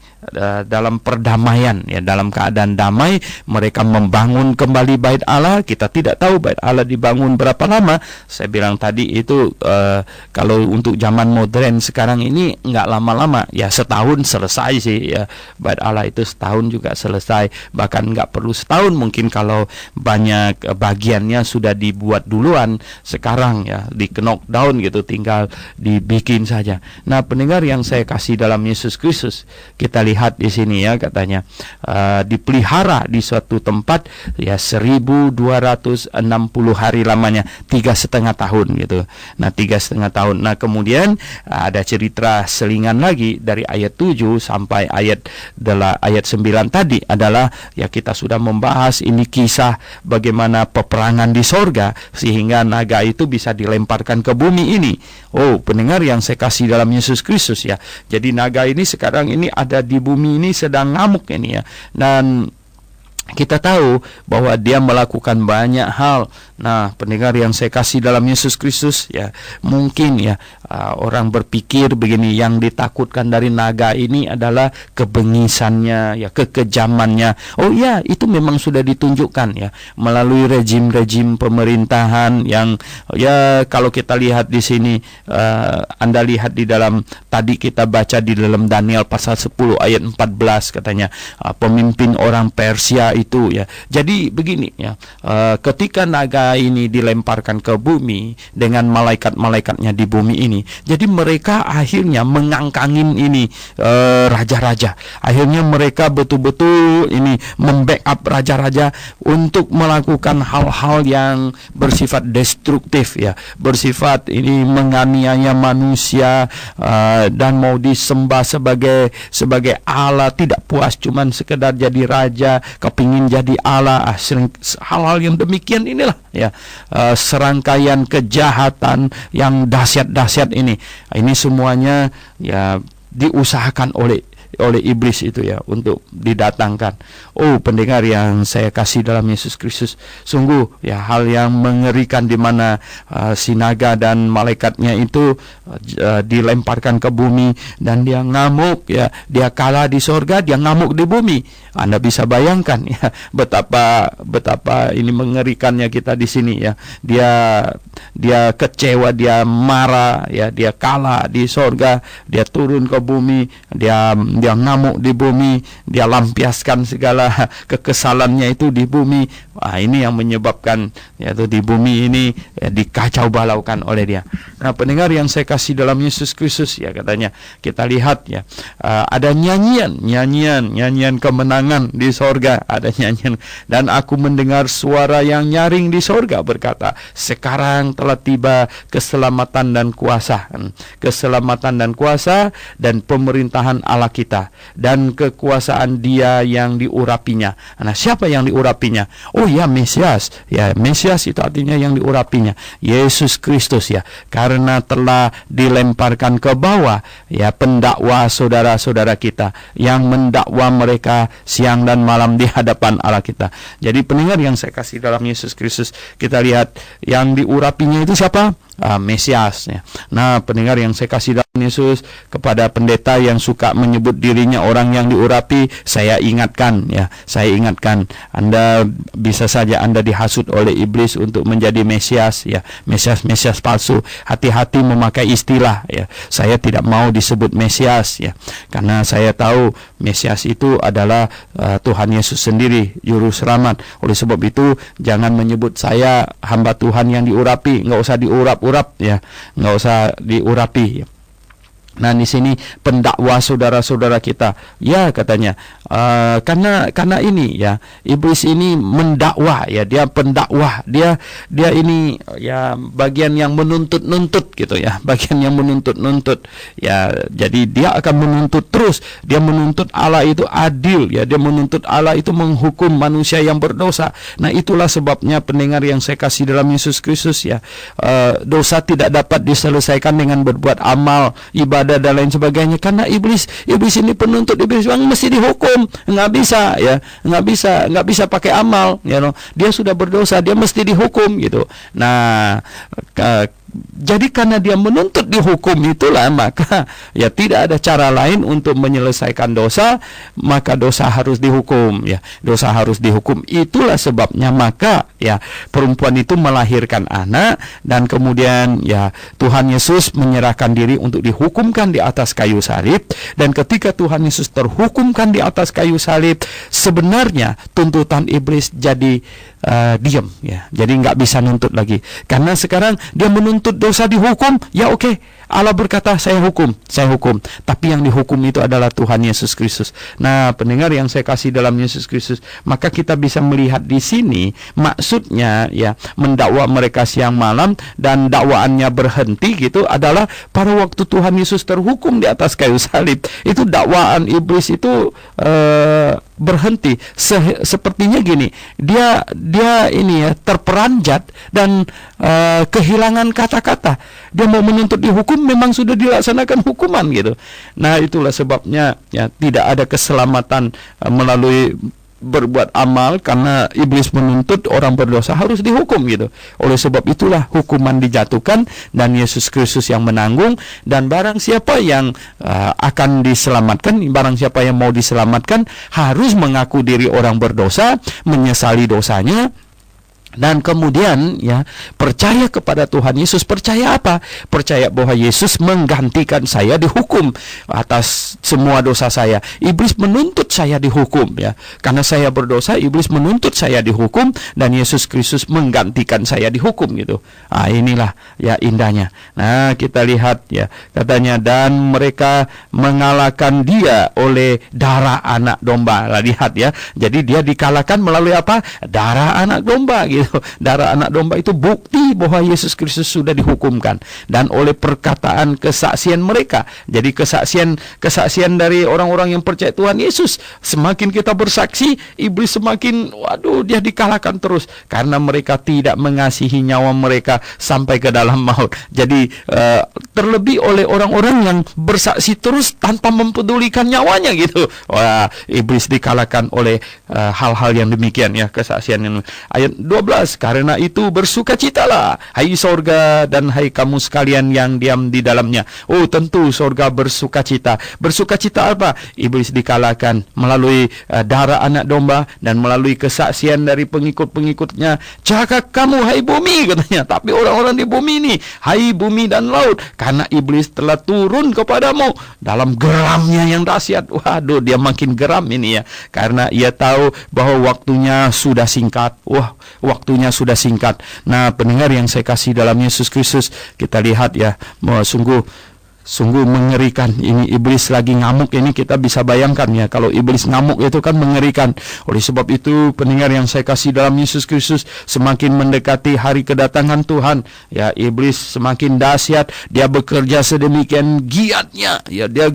Speaker 1: dalam perdamaian ya, dalam keadaan damai. Mereka membangun kembali bait Allah. Kita tidak tahu bait Allah dibangun berapa lama. Saya bilang tadi itu kalau untuk zaman modern sekarang ini nggak lama-lama ya, setahun selesai sih ya. Bait Allah itu setahun juga selesai, bahkan nggak perlu setahun mungkin kalau banyak bagiannya sudah dibuat duluan sekarang ya, di knockdown gitu, tinggal dibikin saja. Nah, pendengar yang saya kasih dalam Yesus Kristus, kita lihat di sini ya, katanya dipelihara di suatu tempat ya 1260 hari lamanya, 3,5 tahun gitu. Nah, 3,5 tahun. Nah, kemudian ada cerita selingan lagi dari ayat 7 sampai ayat 9 tadi adalah ya, kita sudah membahas ini kisah bagaimana peperangan di sorga sehingga naga itu bisa dilemparkan ke bumi ini. Oh, pendengar yang saya kasih dalam Yesus Kristus ya. Jadi naga ini sekarang ini ada di bumi ini sedang ngamuk ini ya. Dan kita tahu bahwa dia melakukan banyak hal. Nah, pendengar yang saya kasih dalam Yesus Kristus ya, mungkin ya orang berpikir begini, yang ditakutkan dari naga ini adalah kebengisannya ya, kekejamannya. Oh ya, itu memang sudah ditunjukkan ya melalui rejim-rejim pemerintahan yang ya, kalau kita lihat di sini, Anda lihat di dalam, tadi kita baca di dalam Daniel pasal 10 ayat 14 katanya pemimpin orang Persia itu ya. Jadi begini ya, ketika naga ini dilemparkan ke bumi dengan malaikat-malaikatnya di bumi ini, jadi mereka akhirnya mengangkangin ini raja-raja. Akhirnya mereka betul-betul ini membackup raja-raja untuk melakukan hal-hal yang bersifat destruktif ya, bersifat ini menganiaya manusia, dan mau disembah sebagai Allah, tidak puas cuman sekedar jadi raja, kepingin jadi Allah. Hal-hal yang demikian inilah ya, serangkaian kejahatan yang dahsyat-dahsyat ini semuanya ya diusahakan oleh iblis itu ya, untuk didatangkan. Oh, pendengar yang saya kasih dalam Yesus Kristus, sungguh ya hal yang mengerikan di mana si naga dan malaikatnya itu dilemparkan ke bumi dan dia ngamuk ya, dia kalah di sorga, dia ngamuk di bumi. Anda bisa bayangkan ya betapa ini mengerikannya kita di sini ya. Dia kecewa, dia marah ya, dia kalah di sorga, dia turun ke bumi, dia ngamuk di bumi, dia lampiaskan segala kekesalannya itu di bumi. Ini yang menyebabkan yaitu di bumi ini ya, dikacau balaukan oleh dia. Nah, pendengar yang saya kasih dalam Yesus Kristus ya, katanya kita lihat ya, ada nyanyian kemenangan di sorga, ada nyanyian, dan aku mendengar suara yang nyaring di sorga berkata, sekarang telah tiba keselamatan dan kuasa dan pemerintahan Allah kita dan kekuasaan Dia yang diurapinya. Nah, siapa yang diurapinya? Oh ya, Mesias. Ya, Mesias itu artinya yang diurapinya, Yesus Kristus ya. Karena telah dilemparkan ke bawah ya pendakwa saudara-saudara kita yang mendakwa mereka siang dan malam di hadapan Allah kita. Jadi pendengar yang saya kasih dalam Yesus Kristus, kita lihat yang diurapinya itu siapa? Mesias ya. Nah, pendengar yang saya kasih dalam Yesus, kepada pendeta yang suka menyebut dirinya orang yang diurapi, saya ingatkan Anda bisa saja Anda dihasut oleh iblis untuk menjadi Mesias ya, Mesias palsu. Hati-hati memakai istilah ya. Saya tidak mau disebut Mesias ya, karena saya tahu Mesias itu adalah Tuhan Yesus sendiri, juru selamat. Oleh sebab itu jangan menyebut saya hamba Tuhan yang diurapi, nggak usah diurap-urap ya, nggak usah diurapi ya. Nah, di sini pendakwa saudara-saudara kita, ya katanya karena ini ya, iblis ini mendakwa ya, dia pendakwah, dia ini ya bagian yang menuntut gitu ya, bagian yang menuntut ya. Jadi dia akan menuntut terus, dia menuntut Allah itu adil ya, dia menuntut Allah itu menghukum manusia yang berdosa. Nah, itulah sebabnya pendengar yang saya kasih dalam Yesus Kristus ya, dosa tidak dapat diselesaikan dengan berbuat amal, ibadah dan lain sebagainya, karena iblis ini penuntut, iblis memang mesti dihukum, nggak bisa pakai amal ya, dia sudah berdosa, dia mesti dihukum gitu. Nah, jadi karena dia menuntut dihukum itulah, maka ya tidak ada cara lain untuk menyelesaikan dosa, maka dosa harus dihukum ya, dosa harus dihukum. Itulah sebabnya maka ya perempuan itu melahirkan anak, dan kemudian ya Tuhan Yesus menyerahkan diri untuk dihukumkan di atas kayu salib. Dan ketika Tuhan Yesus terhukumkan di atas kayu salib, sebenarnya tuntutan iblis jadi diam ya, jadi nggak bisa nuntut lagi, karena sekarang dia menuntut dosa dihukum, ya oke, Allah berkata, saya hukum. Tapi yang dihukum itu adalah Tuhan Yesus Kristus. Nah, pendengar yang saya kasih dalam Yesus Kristus, maka kita bisa melihat di sini maksudnya ya mendakwa mereka siang malam dan dakwaannya berhenti gitu adalah pada waktu Tuhan Yesus terhukum di atas kayu salib. Itu dakwaan iblis itu berhenti. Sepertinya gini, dia ini ya terperanjat dan kehilangan kata-kata. Dia mau menuntut dihukum, memang sudah dilaksanakan hukuman gitu. Nah, itulah sebabnya ya tidak ada keselamatan melalui berbuat amal, karena iblis menuntut orang berdosa harus dihukum gitu. Oleh sebab itulah hukuman dijatuhkan dan Yesus Kristus yang menanggung, dan barang siapa yang akan diselamatkan, barang siapa yang mau diselamatkan harus mengaku diri orang berdosa, menyesali dosanya, dan kemudian ya percaya kepada Tuhan Yesus. Percaya apa? Percaya bahwa Yesus menggantikan saya dihukum atas semua dosa saya. Iblis menuntut saya dihukum ya. Karena saya berdosa, iblis menuntut saya dihukum dan Yesus Kristus menggantikan saya dihukum gitu. Ah, inilah ya indahnya. Nah, kita lihat ya, katanya dan mereka mengalahkan dia oleh darah anak domba. Lah, lihat ya. Jadi dia dikalahkan melalui apa? Darah anak domba gitu. Darah anak domba itu bukti bahwa Yesus Kristus sudah dihukumkan, dan oleh perkataan kesaksian mereka. Jadi kesaksian dari orang-orang yang percaya Tuhan Yesus, semakin kita bersaksi, iblis semakin dia dikalahkan terus, karena mereka tidak mengasihi nyawa mereka sampai ke dalam maut. Jadi terlebih oleh orang-orang yang bersaksi terus tanpa mempedulikan nyawanya gitu. Wah, iblis dikalahkan oleh hal-hal yang demikian ya, kesaksian yang ayat 12. Karena itu bersukacitalah, hai sorga dan hai kamu sekalian yang diam di dalamnya. Oh, tentu sorga bersukacita. Bersukacita apa? Iblis dikalahkan melalui darah anak domba dan melalui kesaksian dari pengikut-pengikutnya. Celaka kamu hai bumi, katanya. Tapi orang-orang di bumi ini, hai bumi dan laut, karena iblis telah turun kepadamu dalam geramnya yang dahsyat. Waduh, dia makin geram ini ya, karena ia tahu bahwa waktunya sudah singkat. Waktunya sudah singkat. Nah, pendengar yang saya kasih dalam Yesus Kristus, kita lihat ya, sungguh mengerikan. Ini iblis lagi ngamuk, ini kita bisa bayangkan ya, kalau iblis ngamuk itu kan mengerikan. Oleh sebab itu, pendengar yang saya kasih dalam Yesus Kristus, semakin mendekati hari kedatangan Tuhan ya, iblis semakin dahsyat. Dia bekerja sedemikian giatnya ya, dia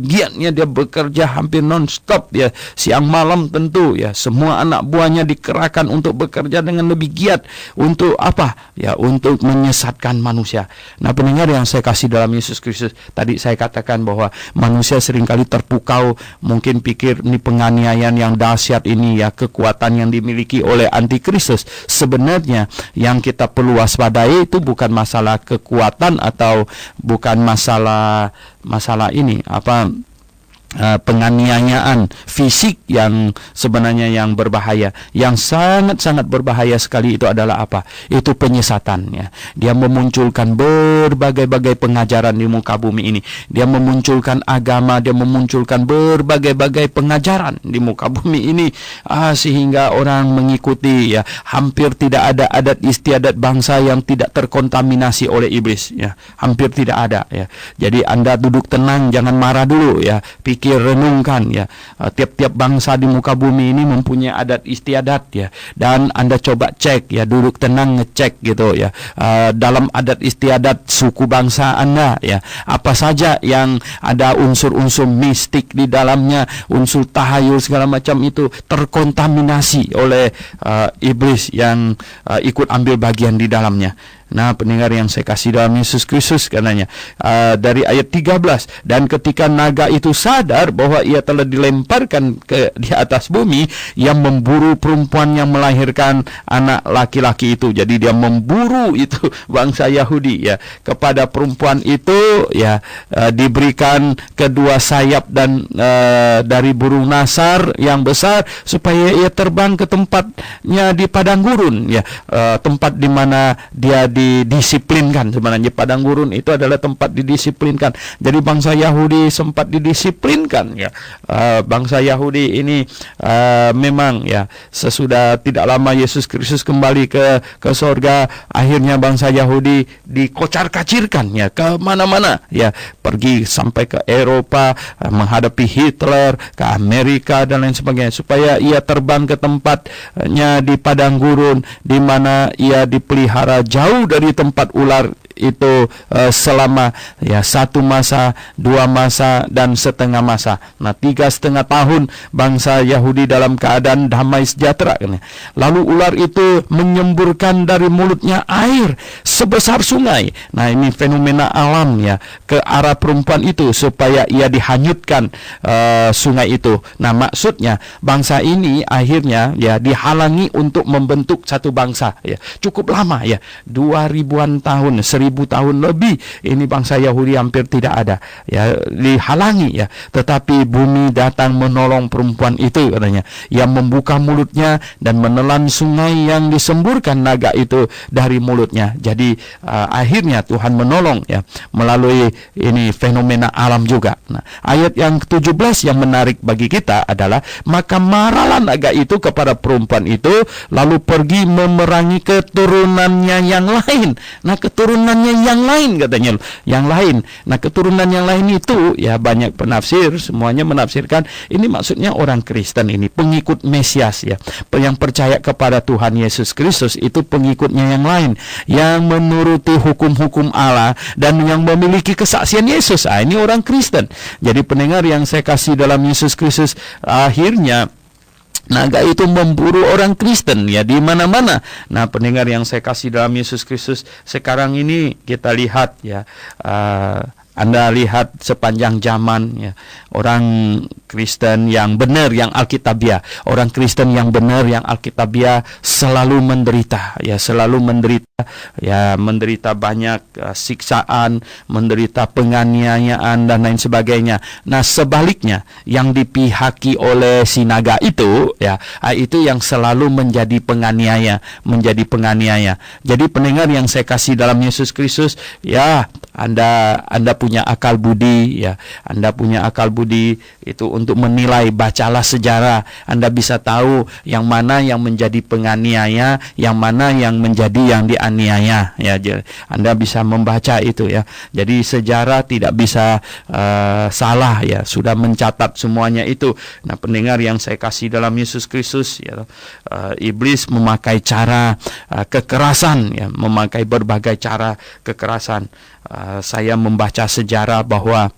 Speaker 1: bekerja hampir non-stop ya, siang malam tentu ya. Semua anak buahnya dikerahkan untuk bekerja dengan lebih giat. Untuk apa? Ya, untuk menyesatkan manusia. Nah, pendengar yang saya kasih dalam Yesus Kristus, tadi saya katakan bahwa manusia seringkali terpukau, mungkin pikir ini penganiayaan yang dahsyat ini ya, kekuatan yang dimiliki oleh antikristus. Sebenarnya yang kita perlu waspadai itu bukan masalah kekuatan atau bukan masalah ini penganiayaan fisik yang sebenarnya yang berbahaya. Yang sangat-sangat berbahaya sekali itu adalah apa? Itu penyesatan ya. Dia memunculkan berbagai-bagai pengajaran di muka bumi ini. Dia memunculkan agama, dia memunculkan berbagai-bagai pengajaran di muka bumi ini, sehingga orang mengikuti ya. Hampir tidak ada adat istiadat bangsa yang tidak terkontaminasi oleh iblis ya. Hampir tidak ada ya. Jadi Anda duduk tenang, jangan marah dulu ya. Renungkan ya, tiap-tiap bangsa di muka bumi ini mempunyai adat istiadat ya, dan Anda coba cek ya, duduk tenang ngecek gitu ya, dalam adat istiadat suku bangsa Anda ya, apa saja yang ada unsur-unsur mistik di dalamnya, unsur tahayul segala macam itu terkontaminasi oleh iblis yang ikut ambil bagian di dalamnya. Nah, pendengar yang saya kasih dalam Yesus Kristus, katanya dari ayat 13, dan ketika naga itu sadar bahwa ia telah dilemparkan di atas bumi, ia memburu perempuan yang melahirkan anak laki-laki itu. Jadi dia memburu itu bangsa Yahudi ya, kepada perempuan itu ya, diberikan kedua sayap dan dari burung nasar yang besar, supaya ia terbang ke tempatnya di padang gurun ya, tempat di mana dia didisiplinkan. Sebenarnya padang gurun itu adalah tempat didisiplinkan. Jadi bangsa Yahudi sempat didisiplinkan ya. Bangsa Yahudi ini memang ya, sesudah tidak lama Yesus Kristus kembali ke sorga, akhirnya bangsa Yahudi dikocar-kacirkan ya ke mana-mana ya, pergi sampai ke Eropa, menghadapi Hitler, ke Amerika dan lain sebagainya, supaya ia terbang ke tempatnya di padang gurun, di mana ia dipelihara jauh dari tempat ular itu selama ya 1 masa, 2 masa dan setengah masa. Nah 3,5 tahun bangsa Yahudi dalam keadaan damai sejahtera. Lalu ular itu menyemburkan dari mulutnya air sebesar sungai. Nah ini fenomena alam ya, ke arah perempuan itu supaya ia dihanyutkan sungai itu. Nah maksudnya bangsa ini akhirnya ya dihalangi untuk membentuk satu bangsa ya. Cukup lama ya, 2000-an tahun, 1000 tahun lebih ini bangsa Yahudi hampir tidak ada ya, dihalangi ya. Tetapi bumi datang menolong perempuan itu katanya, yang membuka mulutnya dan menelan sungai yang disemburkan naga itu dari mulutnya. Jadi akhirnya Tuhan menolong ya melalui ini fenomena alam juga. Nah, ayat yang ke-17 yang menarik bagi kita adalah maka marahlah naga itu kepada perempuan itu, lalu pergi memerangi keturunannya yang lain. Nah keturunannya yang lain katanya, yang lain. Nah keturunan yang lain itu ya banyak penafsir, semuanya menafsirkan ini maksudnya orang Kristen, ini pengikut Mesias ya, yang percaya kepada Tuhan Yesus Kristus, itu pengikutnya yang lain, yang menuruti hukum-hukum Allah dan yang memiliki kesaksian Yesus. Ini orang Kristen. Jadi pendengar yang saya kasih dalam Yesus Kristus, akhirnya naga itu memburu orang Kristen ya di mana-mana. Nah, pendengar yang saya kasih dalam Yesus Kristus, sekarang ini kita lihat ya, Anda lihat sepanjang zaman ya, orang Kristen yang benar, yang Alkitabiah, orang Kristen yang benar, yang Alkitabiah selalu menderita ya, selalu menderita ya, menderita banyak siksaan, menderita penganiayaan dan lain sebagainya. Nah sebaliknya yang dipihaki oleh si naga itu ya, itu yang selalu menjadi penganiaya, menjadi penganiaya. Jadi pendengar yang saya kasih dalam Yesus Kristus ya, Anda punya akal budi ya, Anda punya akal budi itu untuk menilai. Bacalah sejarah, Anda bisa tahu yang mana yang menjadi penganiaya, yang mana yang menjadi yang dianiaya ya. Anda bisa membaca itu ya. Jadi sejarah tidak bisa salah ya, sudah mencatat semuanya itu. Nah pendengar yang saya kasih dalam Yesus Kristus ya, iblis memakai cara kekerasan ya, memakai berbagai cara kekerasan. Saya membaca sejarah bahwa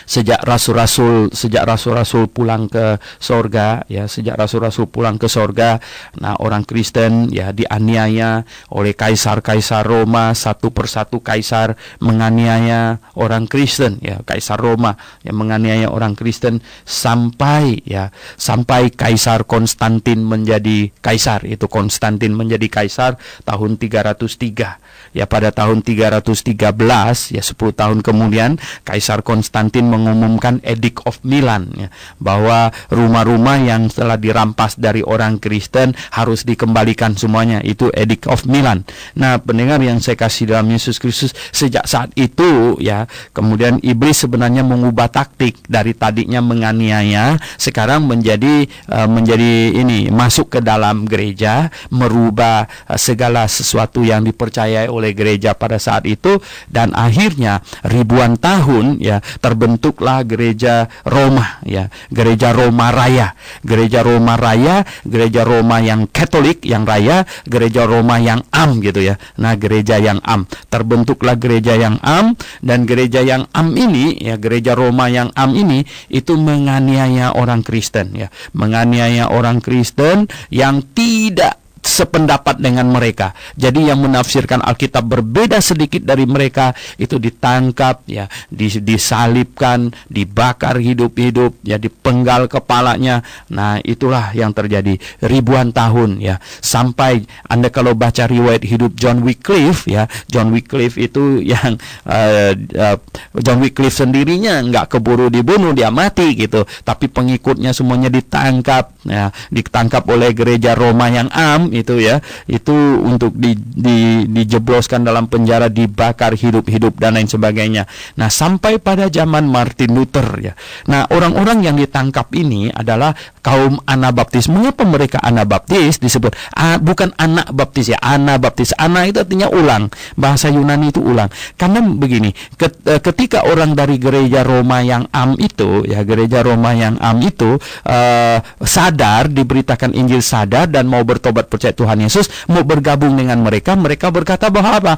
Speaker 1: sejak rasul-rasul pulang ke sorga ya, sejak rasul-rasul pulang ke sorga, nah orang Kristen ya dianiaya oleh kaisar-kaisar Roma, satu persatu kaisar menganiaya orang Kristen ya, kaisar Roma yang menganiaya orang Kristen sampai kaisar Konstantin menjadi kaisar. Itu Konstantin menjadi kaisar tahun 303 ya. Pada tahun 313 ya, 10 tahun kemudian Kaisar Konstantin mengumumkan Edict of Milan ya, bahwa rumah-rumah yang telah dirampas dari orang Kristen harus dikembalikan semuanya. Itu Edict of Milan. Nah pendengar yang saya kasih dalam Yesus Kristus, sejak saat itu ya, kemudian iblis sebenarnya mengubah taktik, dari tadinya menganiaya sekarang menjadi ini, masuk ke dalam gereja, merubah segala sesuatu yang dipercayai oleh gereja pada saat itu, dan akhirnya ribuan tahun ya terbentuklah gereja Roma ya, gereja Roma Raya, gereja Roma Raya, gereja Roma yang Katolik yang raya, gereja Roma yang am gitu ya. Nah gereja yang am, terbentuklah gereja yang am, dan gereja yang am ini ya, gereja Roma yang am ini itu menganiaya orang Kristen ya, menganiaya orang Kristen yang tidak sependapat dengan mereka. Jadi yang menafsirkan Alkitab berbeda sedikit dari mereka itu ditangkap ya, disalibkan, dibakar hidup-hidup ya, dipenggal kepalanya. Nah itulah yang terjadi ribuan tahun ya, sampai Anda kalau baca riwayat hidup John Wycliffe ya, John Wycliffe itu yang John Wycliffe sendirinya nggak keburu dibunuh, dia mati gitu, tapi pengikutnya semuanya ditangkap ya, ditangkap oleh gereja Roma yang am itu ya, itu untuk dijebloskan dalam penjara, dibakar hidup-hidup dan lain sebagainya. Nah, sampai pada zaman Martin Luther ya. Nah, orang-orang yang ditangkap ini adalah kaum Anabaptis. Mengapa mereka Anabaptis disebut? Bukan anak baptis ya, Anabaptis. Ana itu artinya ulang. Bahasa Yunani itu ulang. Karena begini, ketika orang dari gereja Roma yang itu ya, gereja Roma yang itu sadar, diberitakan Injil, sadar dan mau bertobat percaya Tuhan Yesus, mau bergabung dengan mereka berkata bahwa apa?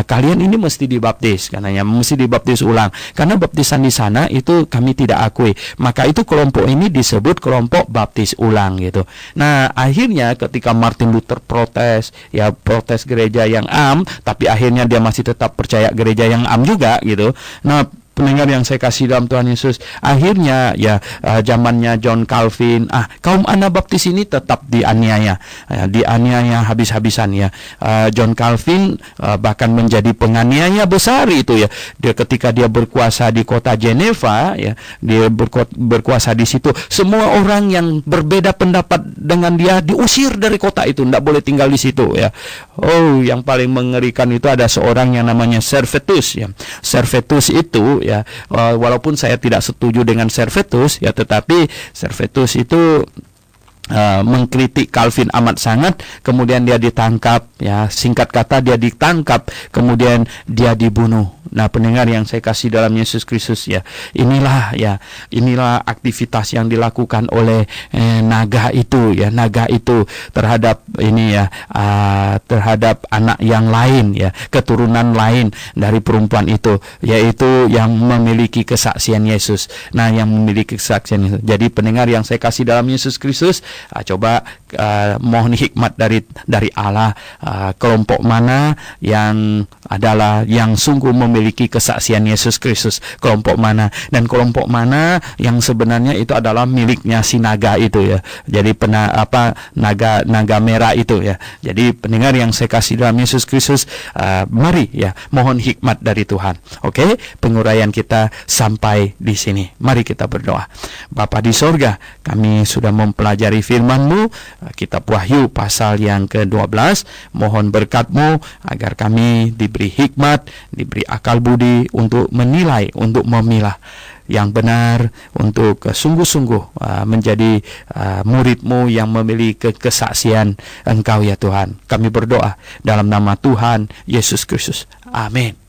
Speaker 1: Kalian ini mesti dibaptis, katanya mesti dibaptis ulang. Karena baptisan di sana itu kami tidak akui. Maka itu kelompok ini disebut kelompok baptis ulang gitu. Nah, akhirnya ketika Martin Luther protes gereja yang tapi akhirnya dia masih tetap percaya gereja yang juga gitu. Nah, pendengar yang saya kasih dalam Tuhan Yesus, akhirnya ya zamannya John Calvin, kaum Anabaptis ini tetap dianiaya habis-habisan ya. John Calvin bahkan menjadi penganiaya besar itu ya. Ketika dia berkuasa di kota Geneva ya, dia berkuasa di situ. Semua orang yang berbeda pendapat dengan dia diusir dari kota itu, tidak boleh tinggal di situ ya. Oh, yang paling mengerikan itu ada seorang yang namanya Servetus ya. Servetus itu ya, walaupun saya tidak setuju dengan Servetus ya, tetapi Servetus itu mengkritik Calvin amat sangat. Kemudian dia ditangkap ya, singkat kata dia ditangkap, kemudian dia dibunuh. Nah, pendengar yang saya kasih dalam Yesus Kristus ya, inilah aktivitas yang dilakukan oleh naga itu terhadap ini ya, terhadap anak yang lain ya, keturunan lain dari perempuan itu, yaitu yang memiliki kesaksian Yesus. Nah, yang memiliki kesaksian Yesus. Jadi pendengar yang saya kasih dalam Yesus Kristus, coba mohon hikmat dari Allah, kelompok mana yang adalah yang sungguh memiliki kesaksian Yesus Kristus, kelompok mana, dan kelompok mana yang sebenarnya itu adalah miliknya si naga itu ya. Jadi naga merah itu ya. Jadi pendengar yang saya kasih dalam Yesus Kristus, mari ya mohon hikmat dari Tuhan. Oke, penguraian kita sampai di sini. Mari kita berdoa. Bapa di sorga, kami sudah mempelajari firman-Mu, kitab Wahyu pasal yang ke-12. Mohon berkat-Mu agar kami diberi hikmat, diberi akal budi untuk menilai, untuk memilah yang benar, untuk sungguh-sungguh menjadi murid-Mu yang memiliki kesaksian Engkau ya Tuhan. Kami berdoa dalam nama Tuhan Yesus Kristus. Amin.